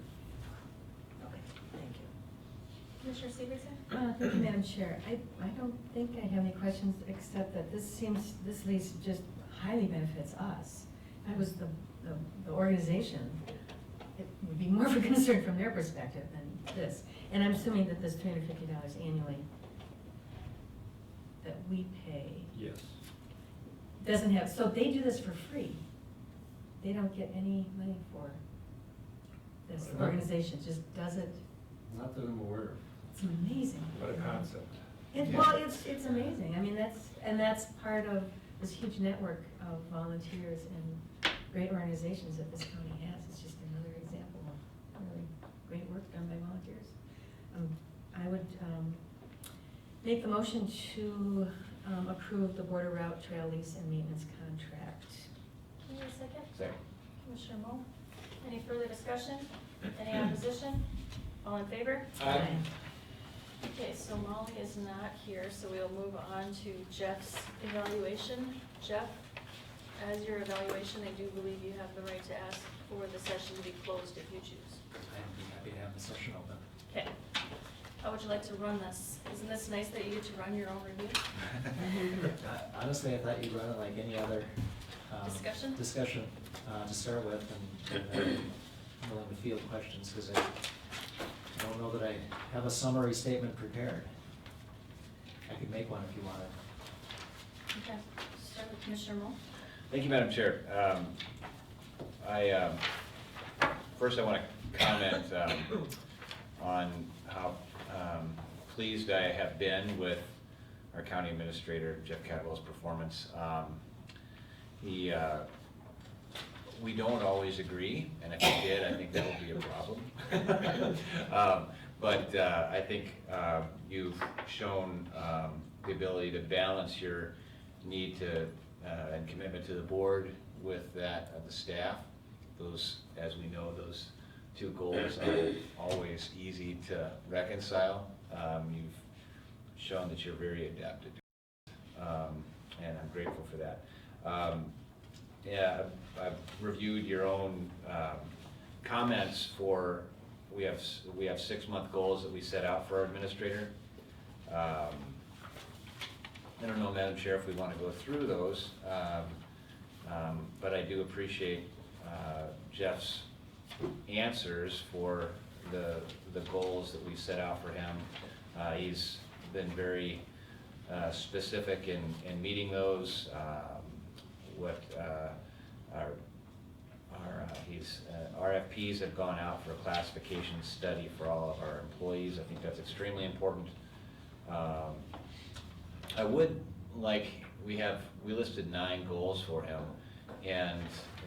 Okay, thank you. Commissioner Severson? Thank you, Madam Chair. I don't think I have any questions, except that this lease just highly benefits us. If I was the organization, it would be more of a concern from their perspective than this. And I'm assuming that this $350 annually that we pay Yes. doesn't have, so they do this for free. They don't get any money for this. The organization just does it. Not that I'm aware of. It's amazing. What a concept. Well, it's amazing. I mean, that's part of this huge network of volunteers and great organizations that this county has. It's just another example of really great work done by volunteers. I would make the motion to approve the Border Route Trail Lease and Maintenance Contract. Can you give a second? Second. Commissioner Moe? Any further discussion? Any opposition? All in favor? Aye. Okay, so Molly is not here, so we'll move on to Jeff's evaluation. Jeff, as your evaluation, I do believe you have the right to ask for the session to be closed if you choose. I'd be happy to have the session open. Okay. How would you like to run this? Isn't this nice that you get to run your own review? Honestly, I thought you'd run it like any other. Discussion? Discussion, to start with, and then willing to field questions, because I don't know that I have a summary statement prepared. I could make one if you wanted. Okay, start with Commissioner Moll. Thank you, Madam Chair. First I want to comment on how pleased I have been with our county administrator, Jeff Cadwell's performance. We don't always agree, and if we did, I think that would be a problem. But I think you've shown the ability to balance your need to and commitment to the board with that of the staff. Those, as we know, those two goals aren't always easy to reconcile. You've shown that you're very adapted, and I'm grateful for that. Yeah, I've reviewed your own comments for, we have 6-month goals that we set out for our administrator. I don't know, Madam Chair, if we want to go through those, but I do appreciate Jeff's answers for the goals that we set out for him. He's been very specific in meeting those. RFPs have gone out for a classification study for all of our employees. I think that's extremely important. I would like, we listed 9 goals for him, and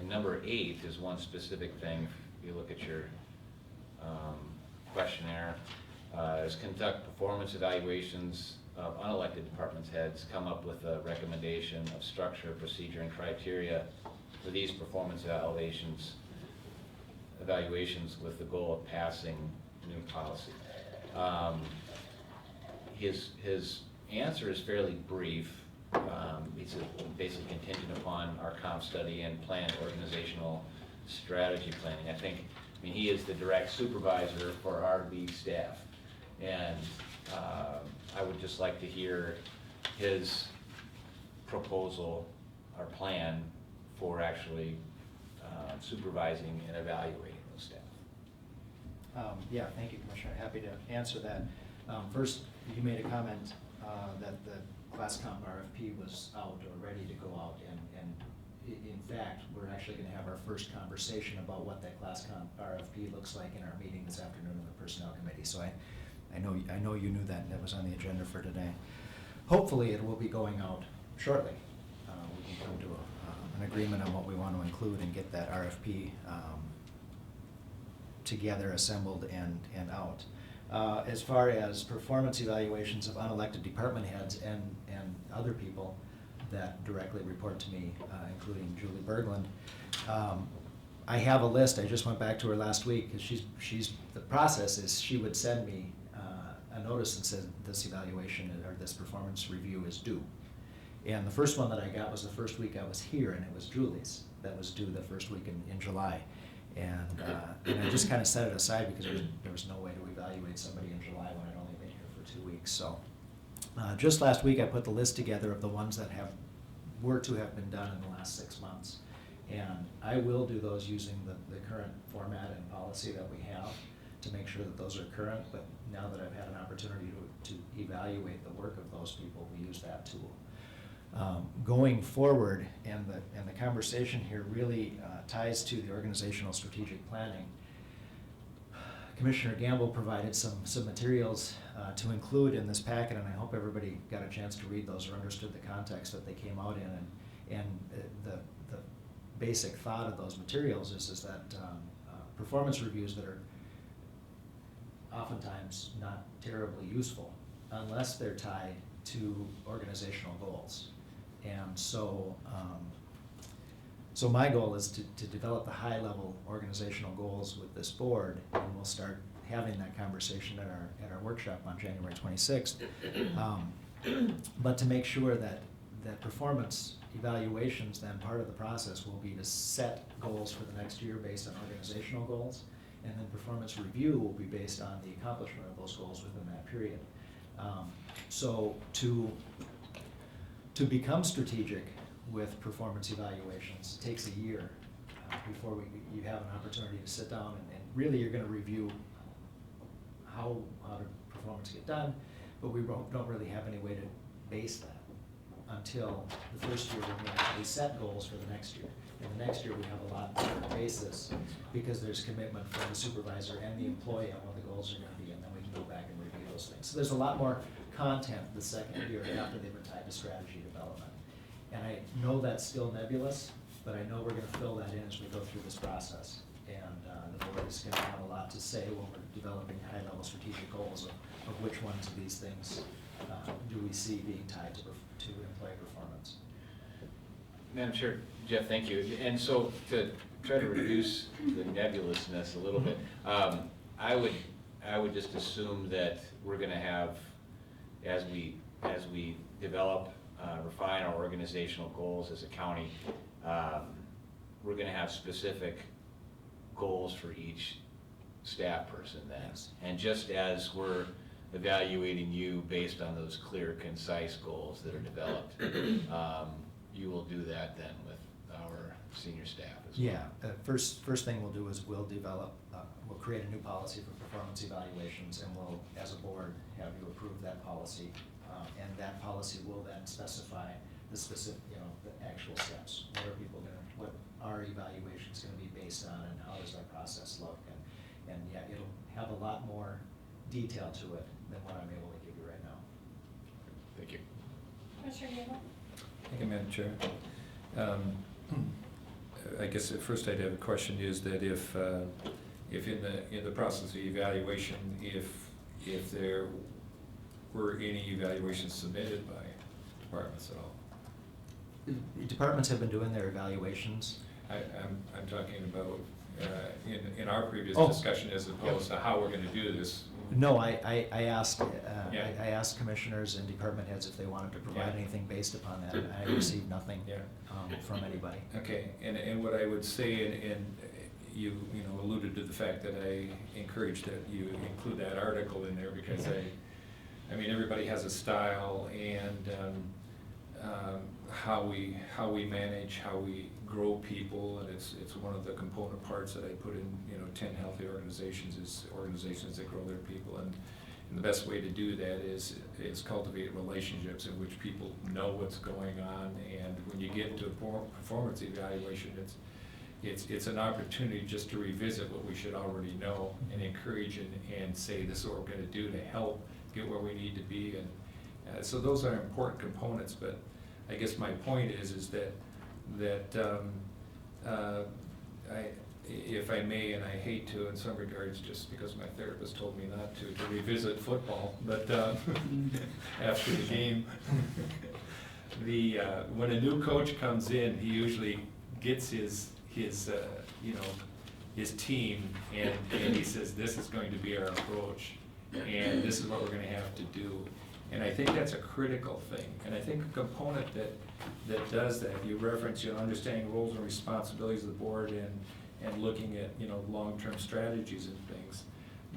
number 8 is one specific thing. If you look at your questionnaire, is conduct performance evaluations of unelected department heads, come up with a recommendation of structure, procedure, and criteria for these performance evaluations with the goal of passing new policy. His answer is fairly brief. It's basically contingent upon our comp study and planned organizational strategy planning. I mean, he is the direct supervisor for our lead staff, and I would just like to hear his proposal or plan for actually supervising and evaluating those staff. Yeah, thank you, Commissioner. Happy to answer that. First, you made a comment that the class comp RFP was out or ready to go out, and in fact, we're actually going to have our first conversation about what that class comp RFP looks like in our meeting this afternoon in the Personnel Committee. So I know you knew that, and that was on the agenda for today. Hopefully, it will be going out shortly. We can come to an agreement on what we want to include and get that RFP together, assembled, and out. As far as performance evaluations of unelected department heads and other people that directly report to me, including Julie Berglund, I have a list. I just went back to her last week, because the process is she would send me a notice that said this evaluation or this performance review is due. And the first one that I got was the first week I was here, and it was Julie's. That was due the first week in July. And I just kind of set it aside because there was no way to evaluate somebody in July when I'd only been here for 2 weeks. So just last week I put the list together of the ones that were to have been done in the last 6 months. And I will do those using the current format and policy that we have to make sure that those are current. But now that I've had an opportunity to evaluate the work of those people, we use that tool. Going forward, and the conversation here really ties to the organizational strategic planning. Commissioner Gamble provided some materials to include in this packet, and I hope everybody got a chance to read those or understood the context that they came out in. And the basic thought of those materials is that performance reviews that are oftentimes not terribly useful unless they're tied to organizational goals. And so my goal is to develop the high-level organizational goals with this board, and we'll start having that conversation at our workshop on January 26th. But to make sure that performance evaluations, then part of the process will be to set goals for the next year based on organizational goals, and then performance review will be based on the accomplishment of those goals within that period. So to become strategic with performance evaluations takes a year. before you have an opportunity to sit down and really you're gonna review how did performance get done, but we don't really have any way to base that until the first year when we actually set goals for the next year. And the next year, we have a lot better basis because there's commitment from the supervisor and the employee on what the goals are gonna be, and then we can go back and review those things. So there's a lot more content the second year after they've been tied to strategy development. And I know that's still nebulous, but I know we're gonna fill that in as we go through this process. And the board is gonna have a lot to say when we're developing high-level strategic goals of which ones of these things do we see being tied to employee performance. Madam Chair, Jeff, thank you. And so to try to reduce the nebulousness a little bit, I would just assume that we're gonna have, as we develop, refine our organizational goals as a county, we're gonna have specific goals for each staff person then. Yes. And just as we're evaluating you based on those clear, concise goals that are developed, you will do that then with our senior staff as well. Yeah, first thing we'll do is we'll create a new policy for performance evaluations, and we'll, as a board, have you approve that policy. And that policy will then specify the specific, the actual steps. What our evaluation's gonna be based on, and how does our process look? And yeah, it'll have a lot more detail to it than what I'm able to give you right now. Thank you. Commissioner Gamble? Thank you, Madam Chair. I guess at first I'd have a question is that if in the process of evaluation, if there were any evaluations submitted by departments at all? Departments have been doing their evaluations. I'm talking about in our previous Oh. discussion as opposed to how we're gonna do this. No, I asked, Yeah. I asked commissioners and department heads if they wanted to provide Yeah. anything based upon that, and I received nothing Yeah. from anybody. Okay, and what I would say, and you alluded to the fact that I encourage that you include that article in there because I mean, everybody has a style and how we manage, how we grow people, and it's one of the component parts that I put in, 10 healthy organizations is organizations that grow their people, and the best way to do that is cultivate relationships in which people know what's going on, and when you get to a performance evaluation, it's an opportunity just to revisit what we should already know and encourage and say this is what we're gonna do to help get where we need to be, and so those are important components, but I guess my point is that if I may, and I hate to in some regards, just because my therapist told me not to revisit football, but after the game, when a new coach comes in, he usually gets his team and he says, this is going to be our approach, and this is what we're gonna have to do. And I think that's a critical thing, and I think a component that does that, you reference, understanding roles and responsibilities of the board and looking at, long-term strategies and things,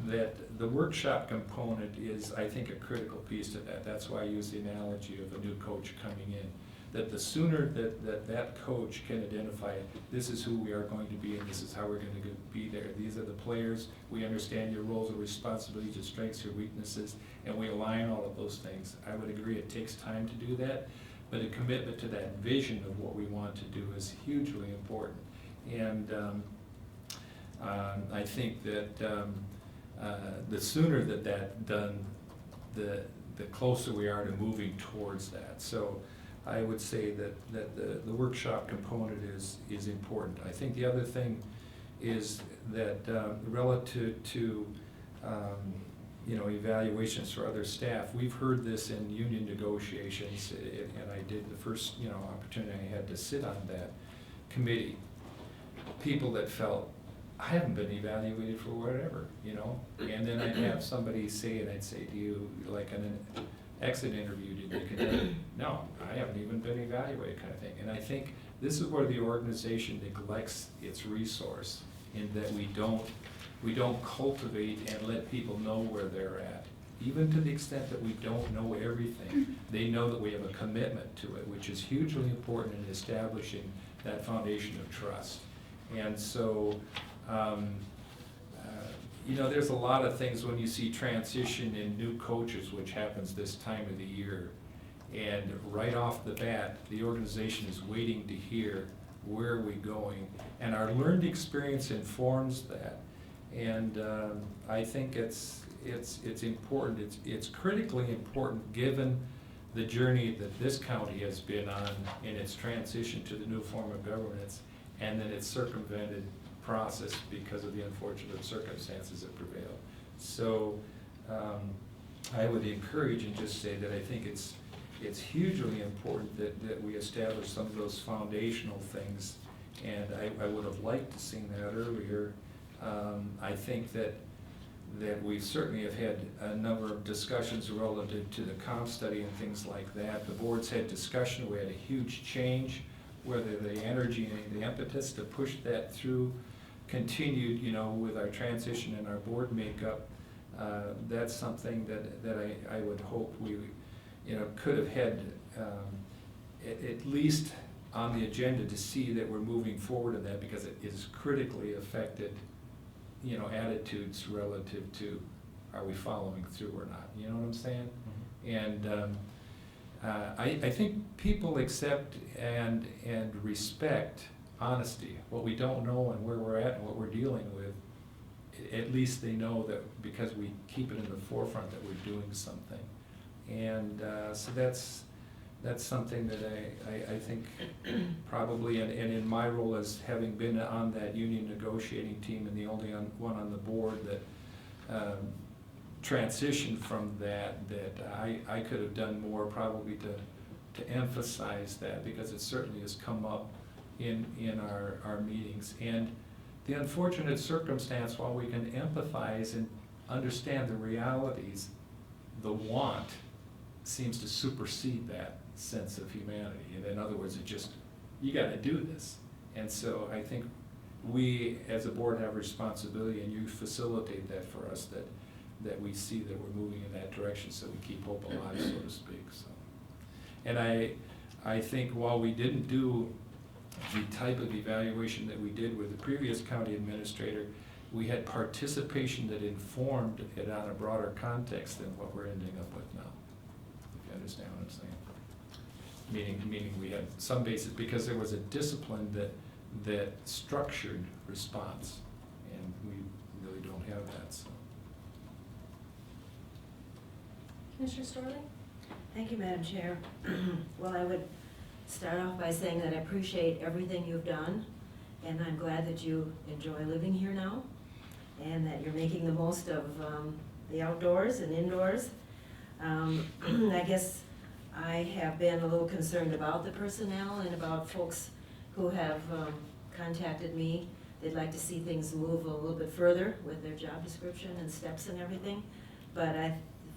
that the workshop component is, I think, a critical piece to that. That's why I use the analogy of a new coach coming in, that the sooner that coach can identify, this is who we are going to be and this is how we're going to be there. These are the players, we understand your roles and responsibilities, your strengths, your weaknesses, and we align all of those things. I would agree it takes time to do that, but a commitment to that vision of what we want to do is hugely important. And I think that the sooner that's done, the closer we are to moving towards that. So I would say that the workshop component is important. I think the other thing is that relative to evaluations for other staff, we've heard this in union negotiations, and I did the first opportunity I had to sit on that committee. People that felt, I haven't been evaluated for whatever, and then I'd have somebody say, and I'd say, do you, like an exit interview, did you conduct? No, I haven't even been evaluated, kind of thing. And I think this is where the organization neglects its resource, in that we don't cultivate and let people know where they're at. Even to the extent that we don't know everything, they know that we have a commitment to it, which is hugely important in establishing that foundation of trust. And so, you know, there's a lot of things when you see transition in new coaches, which happens this time of the year. And right off the bat, the organization is waiting to hear, where are we going? And our learned experience informs that. And I think it's important, it's critically important, given the journey that this county has been on in its transition to the new form of governance, and then its circumvented process because of the unfortunate circumstances that prevail. So I would encourage and just say that I think it's hugely important that we establish some of those foundational things, and I would have liked to seen that earlier. I think that we certainly have had a number of discussions relative to the comp study and things like that. The board's had discussion, we had a huge change, whether the energy and the impetus to push that through continued, you know, with our transition and our board makeup. That's something that I would hope we, you know, could have had at least on the agenda to see that we're moving forward in that, because it is critically affected, you know, attitudes relative to, are we following through or not? You know what I'm saying? And I think people accept and respect honesty, what we don't know and where we're at and what we're dealing with. At least they know that because we keep it in the forefront that we're doing something. And so that's something that I think probably, and in my role as having been on that union negotiating team and the only one on the board that transitioned from that I could have done more probably to emphasize that, because it certainly has come up in our meetings. And the unfortunate circumstance, while we can empathize and understand the realities, the want seems to supersede that sense of humanity. And in other words, it just, you gotta do this. And so I think we as a board have a responsibility, and you facilitate that for us, that we see that we're moving in that direction, so we keep hope alive, so to speak. So, and I think while we didn't do the type of evaluation that we did with the previous county administrator, we had participation that informed it on a broader context than what we're ending up with now, if you understand what I'm saying. Meaning we had some basis, because there was a discipline that structured response, and we really don't have that, so. Commissioner Storley? Thank you, Madam Chair. Well, I would start off by saying that I appreciate everything you've done, and I'm glad that you enjoy living here now, and that you're making the most of the outdoors and indoors. I guess I have been a little concerned about the personnel and about folks who have contacted me. They'd like to see things move a little bit further with their job description and steps and everything. But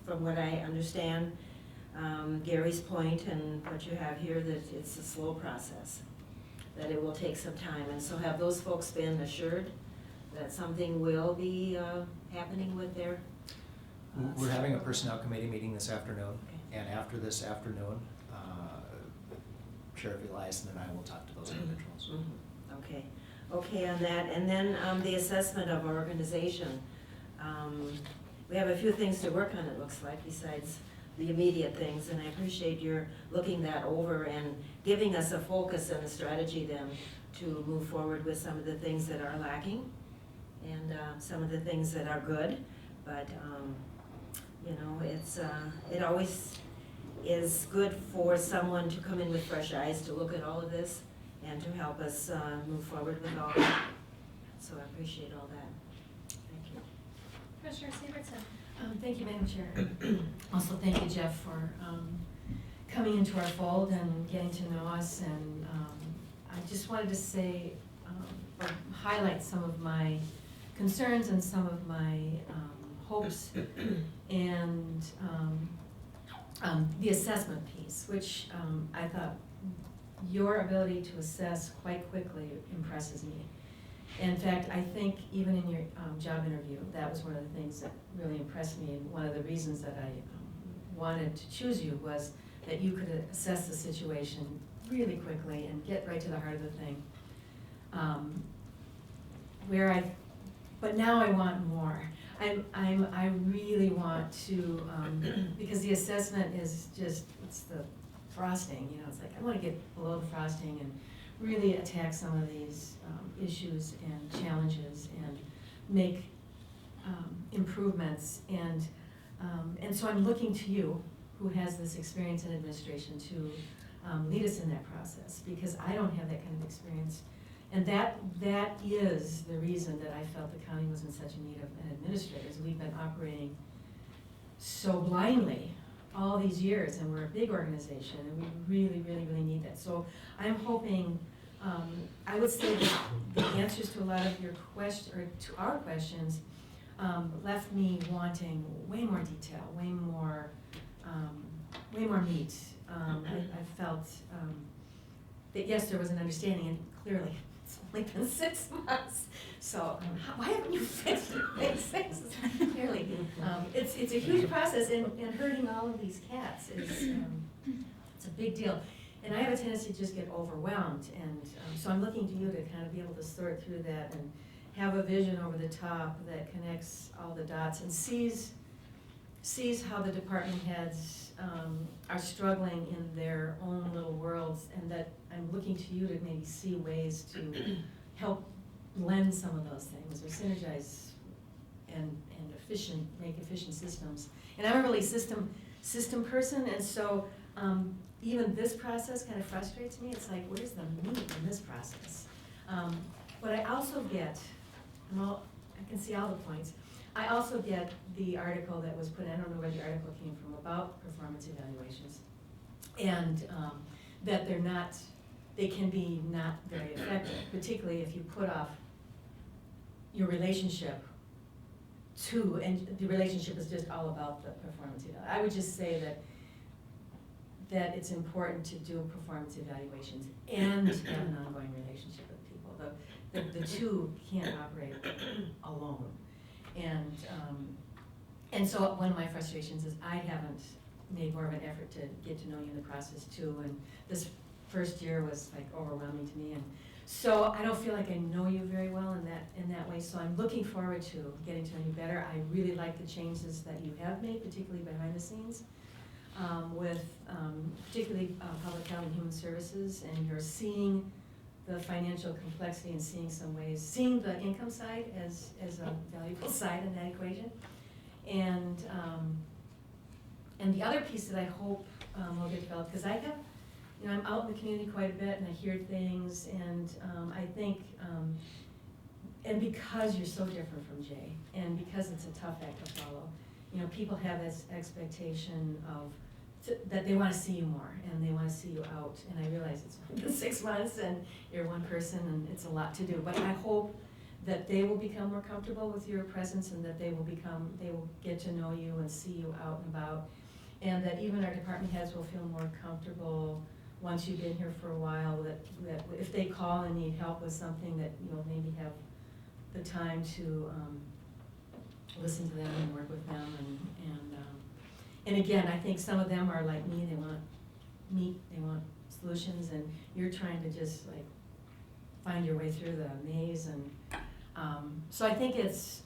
from what I understand, Gary's point and what you have here, that it's a slow process, that it will take some time. And so have those folks been assured that something will be happening with their? We're having a personnel committee meeting this afternoon, Okay. and after this afternoon, Sheriff Eliason and I will talk to those individuals. Okay, okay on that. And then the assessment of our organization. We have a few things to work on, it looks like, besides the immediate things, and I appreciate your looking that over and giving us a focus and a strategy then to move forward with some of the things that are lacking and some of the things that are good. But you know, it always is good for someone to come in with fresh eyes to look at all of this and to help us move forward with all that. So I appreciate all that. Thank you. Commissioner Severson? Thank you, Madam Chair. Also, thank you, Jeff, for coming into our fold and getting to know us. And I just wanted to say, or highlight some of my concerns and some of my hopes, and the assessment piece, which I thought your ability to assess quite quickly impresses me. In fact, I think even in your job interview, that was one of the things that really impressed me, and one of the reasons that I wanted to choose you was that you could assess the situation really quickly and get right to the heart of the thing. but now I want more. I really want to, because the assessment is just, it's the frosting, you know, it's like, I wanna get below the frosting and really attack some of these, issues and challenges and make, improvements. And so I'm looking to you, who has this experience in administration, to, lead us in that process, because I don't have that kind of experience. And that is the reason that I felt the county was in such a need of an administrator, is we've been operating so blindly all these years, and we're a big organization, and we really, really, really need that. So I'm hoping, I would say that the answers to a lot of your or to our questions, left me wanting way more detail, way more meat. I felt that yes, there was an understanding, and clearly, it's only been 6 months. So why haven't you fixed things? Clearly, it's a huge process, and herding all of these cats is it's a big deal. And I have a tendency to just get overwhelmed, and so I'm looking to you to kind of be able to sort through that and have a vision over the top that connects all the dots and sees how the department heads are struggling in their own little worlds, and that I'm looking to you to maybe see ways to help blend some of those things or synergize and make efficient systems. And I'm a really system person, and so even this process kind of frustrates me. It's like, where's the meat in this process? But I also get, I can see all the points. I also get the article that was put, I don't know where the article came from, about performance evaluations. And that they can be not very effective, particularly if you put off your relationship and the relationship is just all about the performance evaluation. I would just say that it's important to do performance evaluations and have an ongoing relationship with people. The two can't operate alone. And so one of my frustrations is I haven't made more of an effort to get to know you in the process too, and this first year was like overwhelming to me, and so I don't feel like I know you very well in that way, so I'm looking forward to getting to know you better. I really like the changes that you have made, particularly behind the scenes, with particularly public health and human services, and you're seeing the financial complexity and seeing the income side as a valuable side in that equation. And the other piece that I hope will get developed, because I have, I'm out in the community quite a bit and I hear things, and I think, and because you're so different from Jay, and because it's a tough act to follow, people have this expectation that they want to see you more, and they want to see you out, and I realize it's only been 6 months, and you're one person, and it's a lot to do, but I hope that they will become more comfortable with your presence, and that they will get to know you and see you out and about, and that even our department heads will feel more comfortable once you've been here for a while, that if they call and need help with something, that you'll maybe have the time to listen to them and work with them, and again, I think some of them are like me, they want meat, they want solutions, and you're trying to just like find your way through the maze, and so I think it's,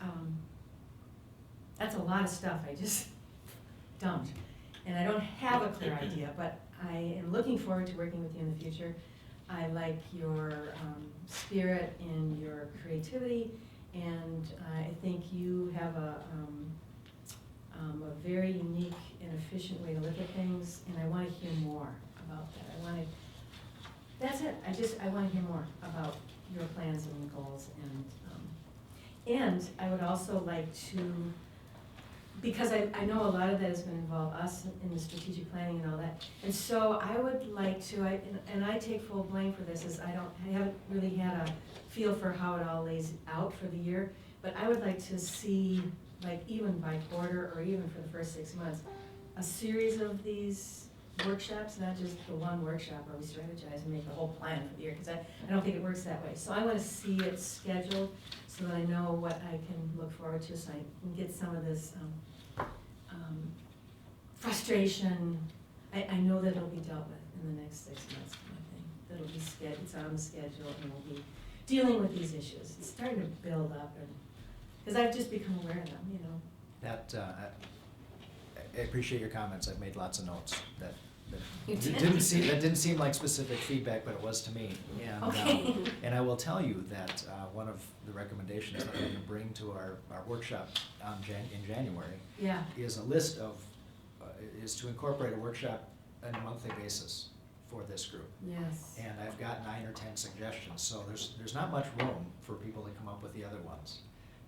that's a lot of stuff I just don't, and I don't have a clear idea, but I am looking forward to working with you in the future. I like your spirit and your creativity, and I think you have a very unique and efficient way to look at things, and I want to hear more about that. That's it. I want to hear more about your plans and goals, and I would also like to, because I know a lot of that is going to involve us in the strategic planning and all that, and so I would like to, and I take full blame for this, is I haven't really had a feel for how it all lays out for the year, but I would like to see, like even by quarter or even for the first 6 months, a series of these workshops, not just the one workshop where we strategize and make the whole plan for the year, because I don't think it works that way. So I want to see it scheduled so that I know what I can look forward to, so I can get some of this frustration. I know that it'll be dealt with in the next 6 months, kind of thing. That'll be scheduled, it's on the schedule, and we'll be dealing with these issues. It's starting to build up and, because I've just become aware of them, you know. That, I appreciate your comments, I've made lots of notes that You did? that didn't seem like specific feedback, but it was to me. And, Okay. and I will tell you that, one of the recommendations that we're gonna bring to our workshop in January Yeah. is a list of, is to incorporate a workshop on a monthly basis for this group. Yes. And I've got 9 or 10 suggestions, so there's not much room for people to come up with the other ones.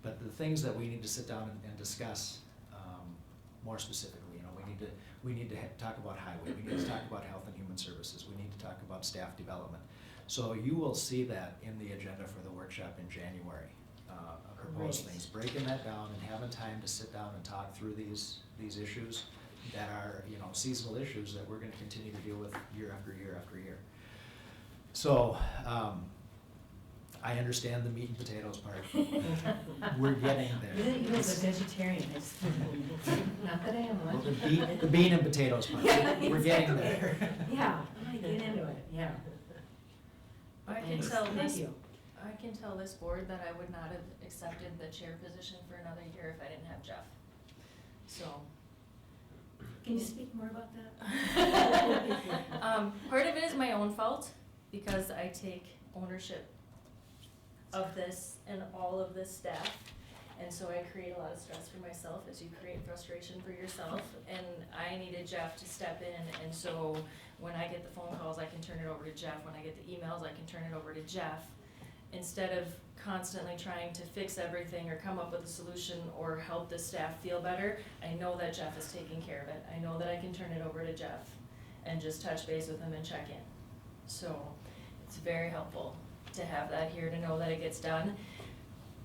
But the things that we need to sit down and discuss, more specifically, you know, we need to talk about highway, we need to talk about health and human services, we need to talk about staff development. So you will see that in the agenda for the workshop in January, proposed Great. things, breaking that down and having time to sit down and talk through these issues that are, you know, seasonal issues that we're gonna continue to deal with year after year after year. So, I understand the meat and potatoes part. We're getting there. You know, as a vegetarian, it's, not that I am Well, one. the bean and potatoes part, Yeah, we're getting there. Yeah, I get into it, yeah. I can Thanks. tell Thank this, you. I can tell this board that I would not have accepted the chair position for another year if I didn't have Jeff. So, Can you speak more about that? part of it is my own fault, because I take ownership of this and all of this staff. And so I create a lot of stress for myself as you create frustration for yourself. And I needed Jeff to step in, and so when I get the phone calls, I can turn it over to Jeff. When I get the emails, I can turn it over to Jeff. Instead of constantly trying to fix everything or come up with a solution or help the staff feel better, I know that Jeff is taking care of it. I know that I can turn it over to Jeff and just touch base with him and check in. So it's very helpful to have that here, to know that it gets done.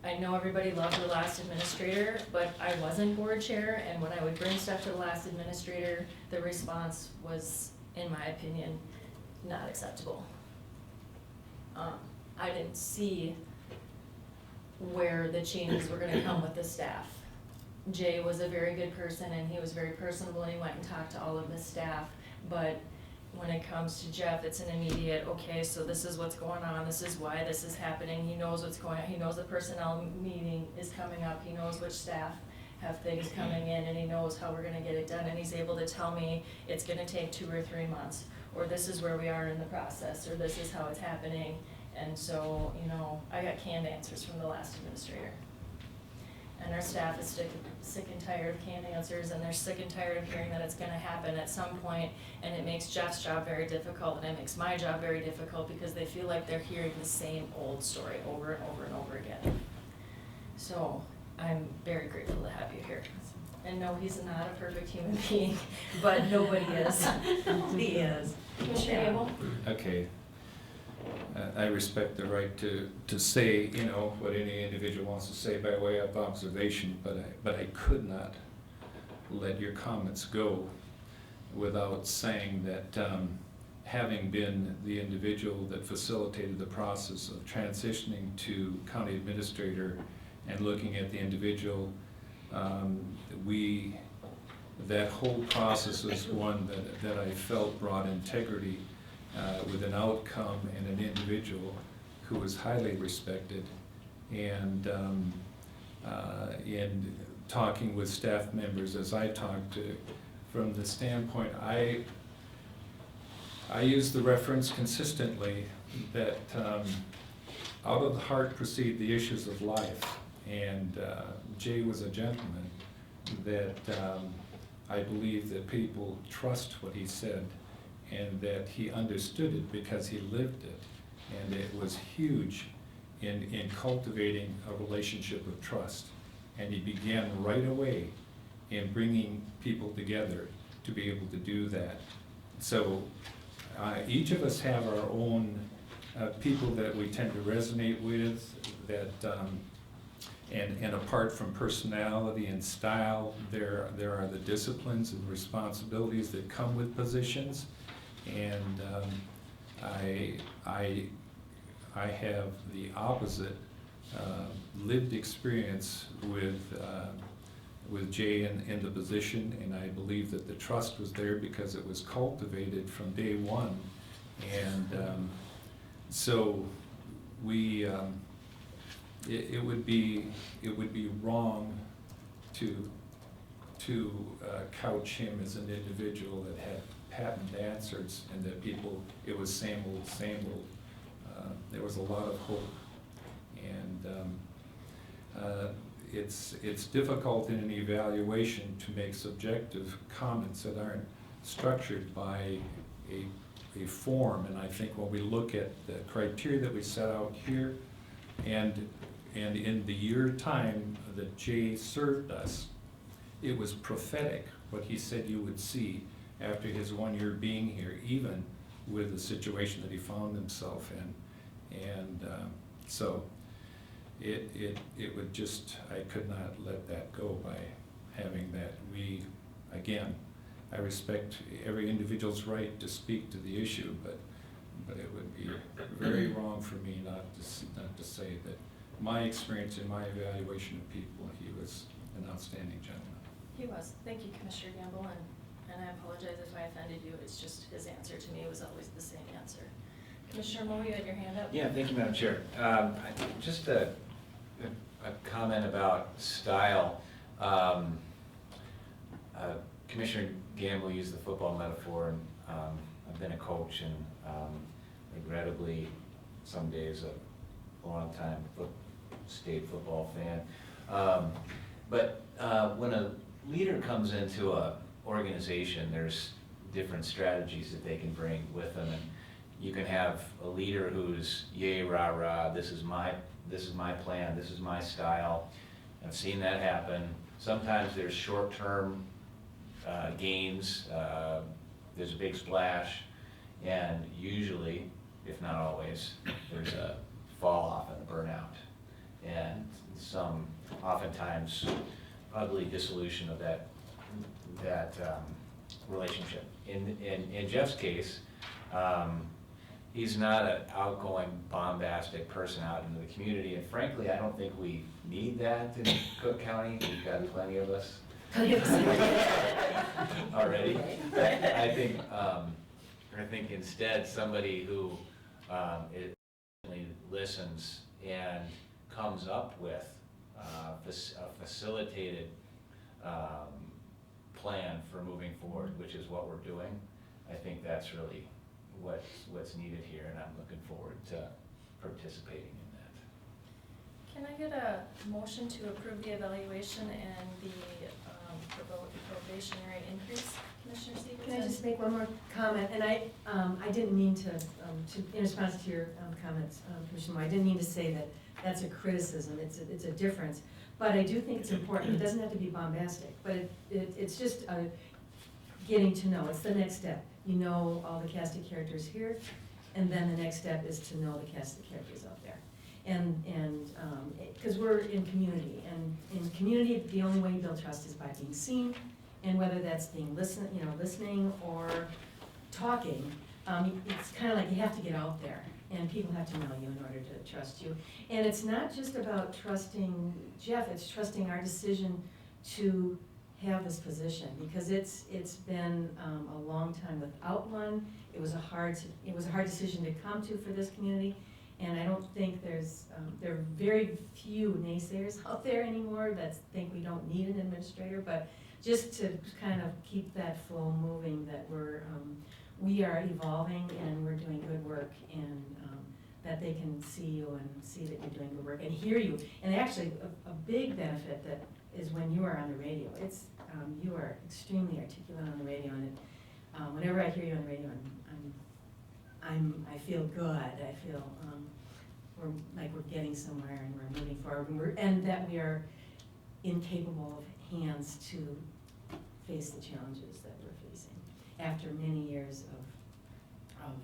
I know everybody loved the last administrator, but I wasn't board chair, and when I would bring stuff to the last administrator, the response was, in my opinion, not acceptable. I didn't see where the changes were gonna come with the staff. Jay was a very good person, and he was very personable, and he went and talked to all of his staff, but when it comes to Jeff, it's an immediate, okay, so this is what's going on, this is why this is happening, he knows what's going on, he knows the personnel meeting is coming up, he knows which staff have things coming in, and he knows how we're gonna get it done, and he's able to tell me it's gonna take 2 or 3 months, or this is where we are in the process, or this is how it's happening. And so, you know, I got canned answers from the last administrator. And our staff is sick and tired of canned answers, and they're sick and tired of hearing that it's gonna happen at some point, and it makes Jeff's job very difficult, and it makes my job very difficult, because they feel like they're hearing the same old story over and over and over again. So, I'm very grateful to have you here. And no, he's not a perfect human being, but nobody is. He is. Commissioner Abel? Okay. I respect the right to say, you know, what any individual wants to say by way of observation, but I could not let your comments go without saying that, having been the individual that facilitated the process of transitioning to county administrator and looking at the individual, that whole process was one that I felt brought integrity with an outcome and an individual who was highly respected. And in talking with staff members, as I talked to, from the standpoint, I use the reference consistently that out of the heart proceed the issues of life. And Jay was a gentleman that I believe that people trust what he said, and that he understood it because he lived it. And it was huge in cultivating a relationship of trust. And he began right away in bringing people together to be able to do that. So each of us have our own people that we tend to resonate with, that and apart from personality and style, there are the disciplines and responsibilities that come with positions. And I have the opposite lived experience with Jay in the position, and I believe that the trust was there because it was cultivated from day one. And so we, it would be wrong to couch him as an individual that had patent answers and that people, it was same old, same old. There was a lot of hope. And it's difficult in an evaluation to make subjective comments that aren't structured by a form. And I think when we look at the criteria that we set out here, and in the year time that Jay served us, it was prophetic what he said you would see after his 1 year being here, even with the situation that he found himself in. And so it would just, I could not let that go by having that. We, again, I respect every individual's right to speak to the issue, but it would be very wrong for me not to say that my experience in my evaluation of people, he was an outstanding gentleman. He was. Thank you, Commissioner Gamble, and I apologize if I offended you. It's just his answer to me was always the same answer. Commissioner Moe, you had your hand up? Yeah, thank you, Madam Chair. Just a comment about style. Commissioner Gamble used the football metaphor, and I've been a coach and regrettably some days a long time state football fan. But when a leader comes into a organization, there's different strategies that they can bring with them, and you can have a leader who's yay rah rah, this is my plan, this is my style. I've seen that happen. Sometimes there's short-term gains, there's a big splash, and usually, if not always, there's a fall off and a burnout, and some oftentimes ugly dissolution of that relationship. In Jeff's case, he's not an outgoing, bombastic person out into the community, and frankly, I don't think we need that in Cook County. We've got plenty of us already. I think instead somebody who listens and comes up with a facilitated plan for moving forward, which is what we're doing. I think that's really what's needed here, and I'm looking forward to participating in that. Can I get a motion to approve the evaluation and the probationary increase, Commissioner Stevens? Can I just make one more comment? And I didn't mean to, in response to your comments, Commissioner Moore, I didn't mean to say that that's a criticism, it's a difference. But I do think it's important, it doesn't have to be bombastic, but it's just getting to know, it's the next step. You know all the cast of characters here, and then the next step is to know the cast of characters out there. And because we're in community, and in community, the only way you build trust is by being seen, and whether that's being listening or talking, it's kind of like you have to get out there, and people have to know you in order to trust you. And it's not just about trusting Jeff, it's trusting our decision to have this position, because it's been a long time without one. It was a hard decision to come to for this community, and I don't think there are very few naysayers out there anymore that think we don't need an administrator, but just to kind of keep that flow moving, that we are evolving and we're doing good work, and that they can see you and see that you're doing good work and hear you. And actually, a big benefit that is when you are on the radio. It's you are extremely articulate on the radio, and whenever I hear you on the radio, I feel good. I feel we're getting somewhere and we're moving forward, and that we are incapable of hands to face the challenges that we're facing after many years of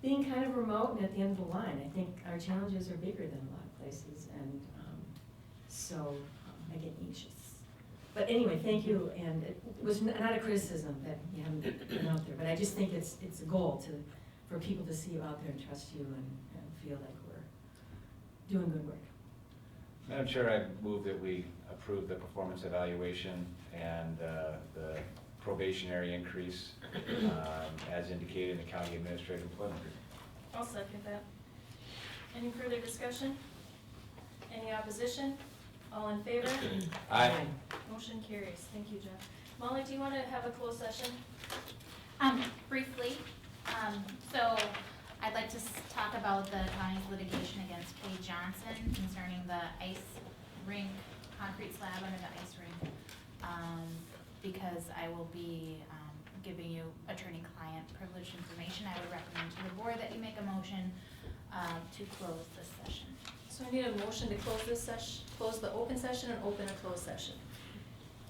being kind of remote and at the end of the line. I think our challenges are bigger than a lot of places, and so I get anxious. But anyway, thank you, and it was not a criticism that you haven't been out there, but I just think it's a goal for people to see you out there and trust you and feel like we're doing good work. Madam Chair, I move that we approve the performance evaluation and the probationary increase as indicated in the County Administrative Employment Agreement. I'll second that. Any further discussion? Any opposition? All in favor? Aye. Motion carries. Thank you, Jeff. Molly, do you want to have a closed session? Briefly, so I'd like to talk about the county's litigation against Kay Johnson concerning the ice rink, concrete slab under the ice rink. Because I will be, giving you attorney-client privileged information, I would recommend to the board that you make a motion, to close this session. So I need a motion to close this session, close the open session and open a closed session.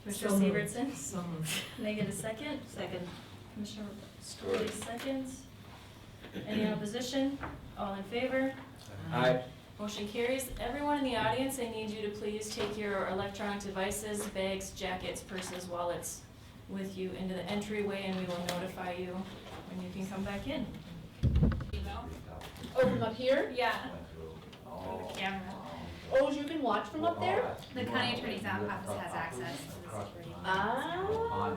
Commissioner So moved. Severson? So moved. Can I get a second? Second. Commissioner Story seconds. Any opposition? All in favor? Aye. Motion carries. Everyone in the audience, I need you to please take your electronic devices, bags, jackets, purses, wallets with you into the entryway, and we will notify you when you can come back in. Oh, from up here? Yeah. Camera. Oh, you can watch from up there? The county attorney's office has access to the security. Ah.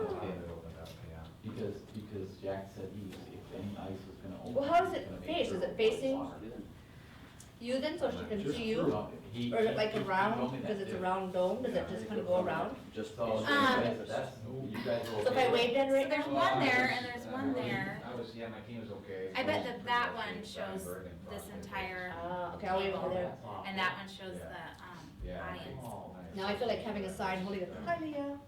Because Jack said if any ice was gonna open. Well, how does he it was gonna make face? sure Is it was facing locked in. you then, so she can Just see you? he- Or is it like he told around, me because that it's a too. round dome, does it just kind of go around? Just so you Um, guys, you guys are okay. So if I waved at her So right there's now? one there and there's one there. I was, yeah, my team was okay. I bet that one shows this entire Okay, I'll wave over there. and that one shows the, Yeah. audience. Oh, nice. Now I feel like having a sign holding it, hi Leah.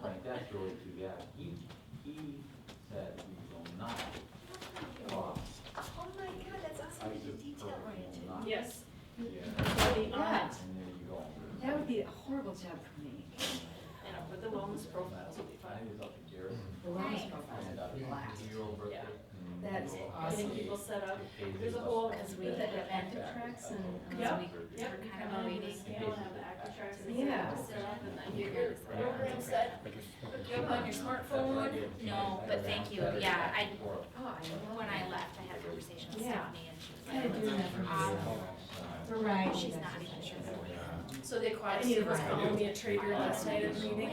Like, that's really too bad. He said he will not. Oh my god, that's awesome, you did detail oriented. Yes. Yeah. Yeah. And there you go. That would be a horrible job for me. And I'll put the wellness profiles will be I fine. was up in Garrison. The wellness Nice. profiles And, would be blast. 2-year-old birthday. Yeah. That's Getting awesome. people set up. There's a whole, Because we had event trucks and, Yep. we were kind of waiting. Scale, have the active tracks. Yeah. Set up and then you're gonna set program set. You up on your smartphone. No, but thank you, yeah, Oh, I love when I left, I had a conversation with Yeah. Stephanie and she was Gotta do that for like, variety. she's not even sure. So the aquatic team was calling me a traitor last night at the meeting,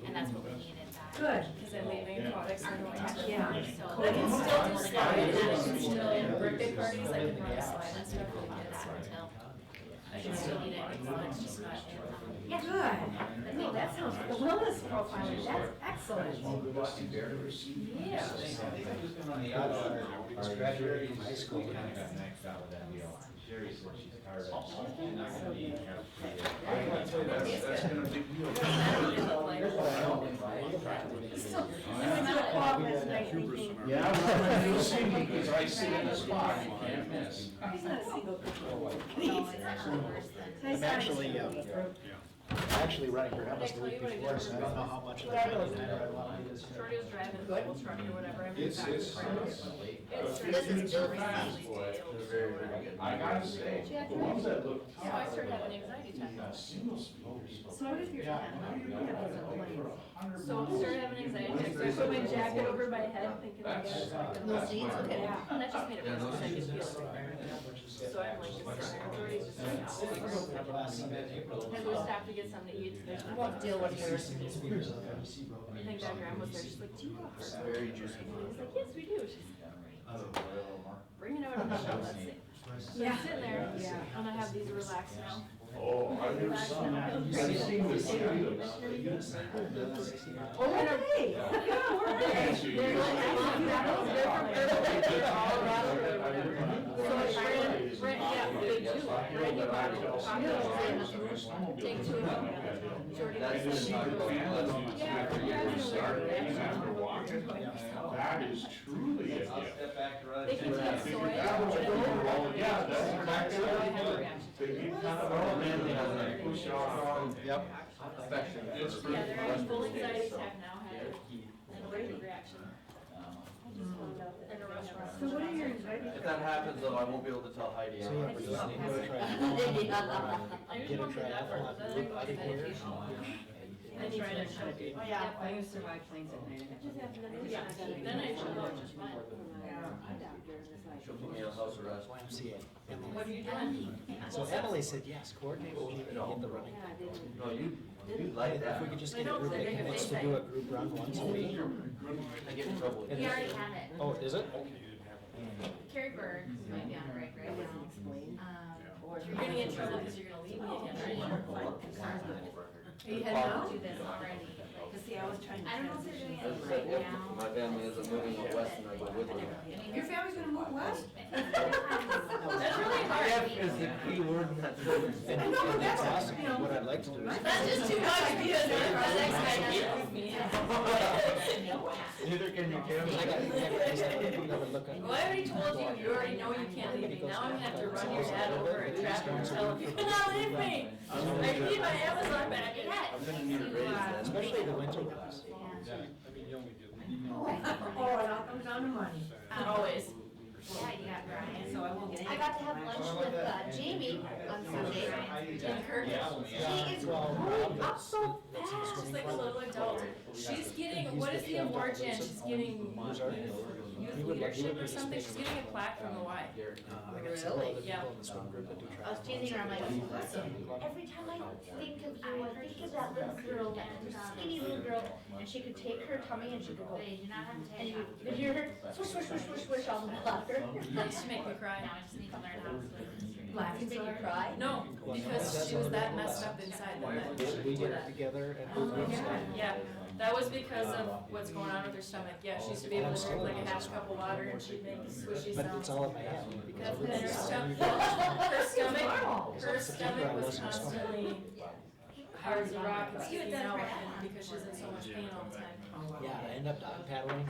And that's what we needed back. Good. because I'm leaving aquatics and going to. Yeah. But I can still do slides, and I can still, birthday parties, I can run a slide and stuff for the kids, so until. I can still eat it in aquatics, just not in. Yeah. Good. No, that sounds, the wellness profiling, that's excellent. Yeah. On the outside, our graduating high school kind of got maxed out with that deal. Sherry said she's tired of it. She's not gonna be. That's gonna be. So, I went to the club last night thinking, Yeah, you'll see me, because I sit in the spot you can't miss. he's not a single No, it's actually worse than. I'm actually, actually running for Emma's Did I the week tell you before, what I so did? I don't know how much of What are that those? I want to do this. Shorty was driving a fuel truck or whatever, I moved It's- back to it's- France. It's This is Bill I gotta say, the ones that look So I started having anxiety attacks. single speakers. So what if you're, yeah, So I started having anxiety attacks, so I put my jacket over my head thinking I guess. No seats, okay. Yeah, and that just made it worse, because I could feel it. So I'm like, just sitting there, Jordy's just like, oh. And we stopped to get something to eat, so there's I won't deal with yours. I think that grandma was there, she's like, do you want her? Very juicy. He's like, yes, we do. She's bring it out on the show, let's see. So Yeah. I'm sitting there, Yeah. and I have these relaxed now. Oh, I do some, I've seen the videos. oh, hey, yeah, we're Thank you. They're from They're all around or whatever. So it's brand, yeah, they do, brand new bottle, cocktails, take two of them. Jordy I likes just see them. the families, Yeah, after you start, and after walking, that is truly a I'll gift. step back to run. They contain soy. That was a good roll, yeah, that's So exactly I what have a it reaction. is. They get kind of all manly, and push off. Yep. It's pretty. Yeah, they're on full anxiety attack now, had an allergic reaction in a restaurant. So what are your anxiety? If that happens though, I won't be able to tell Heidi. So yeah, I'm we just- just need to try. I usually Get a don't do try that out for, on then I go on group medication. I I try to shut it. Oh, yeah, I used to ride planes at night. Yeah, then I shut off just fine. She'll put me in house arrest. YMCA. What are you doing? So Emily said, yes, coordinate with GP, get the running. No, you'd like that. If we could just I get a don't group of think kids to they do a group run once a week. I get in trouble with We you. already have it. Oh, is it? Carrie Berg might be on break right now. You're gonna get in trouble because you're gonna leave me again, right? Are you heading out? Do this already. Cause see, I was trying to. I don't know if they're doing it transition. right now. My family isn't moving out west and I go with them. Your family's gonna move west? That's really hard. Is the key word in that sentence. I know, but that's, Awesome. you know. What I'd like to do is. That's just too much because the next guy doesn't move me. Neither can your I got, never look at. Well, I already told you, you already know you can't leave me. Now I'm gonna have to run your dad over and trap him and tell him, you cannot leave me. I need my Amazon baggage. I'm gonna need a raise then. Especially the winter ones. Oh, it all comes down to money. Always. Yeah, you got Brian. So I won't get any. I got to have lunch with Jamie on Sunday. Jim Kirk. She is growing up so fast. She's like a little adult. She's getting, what is the award, Jan? She's getting youth leadership or something. She's getting a plaque from the Y. Really? Yeah. I was teasing her, I'm like, every time I think of you, I think of that little girl, that skinny little girl, and she could take her tummy and she could go, They do not have to and take you off. could hear her swish, swish, swish, swish, swish on the platter. That used to make me cry. Now I just need to learn how to swim. Laughing Did so you hard. cry? No, because she was that messed up inside that We did it together and. Yeah, that was because of what's going on with her stomach. Yeah, she used to be able to drink like a half cup of water and she'd make swishy But sounds. it's all in my head. That's and her stomach was constantly hard as a rock and sticking out and because she's in so much pain all the time. Yeah, I end up dog paddling and,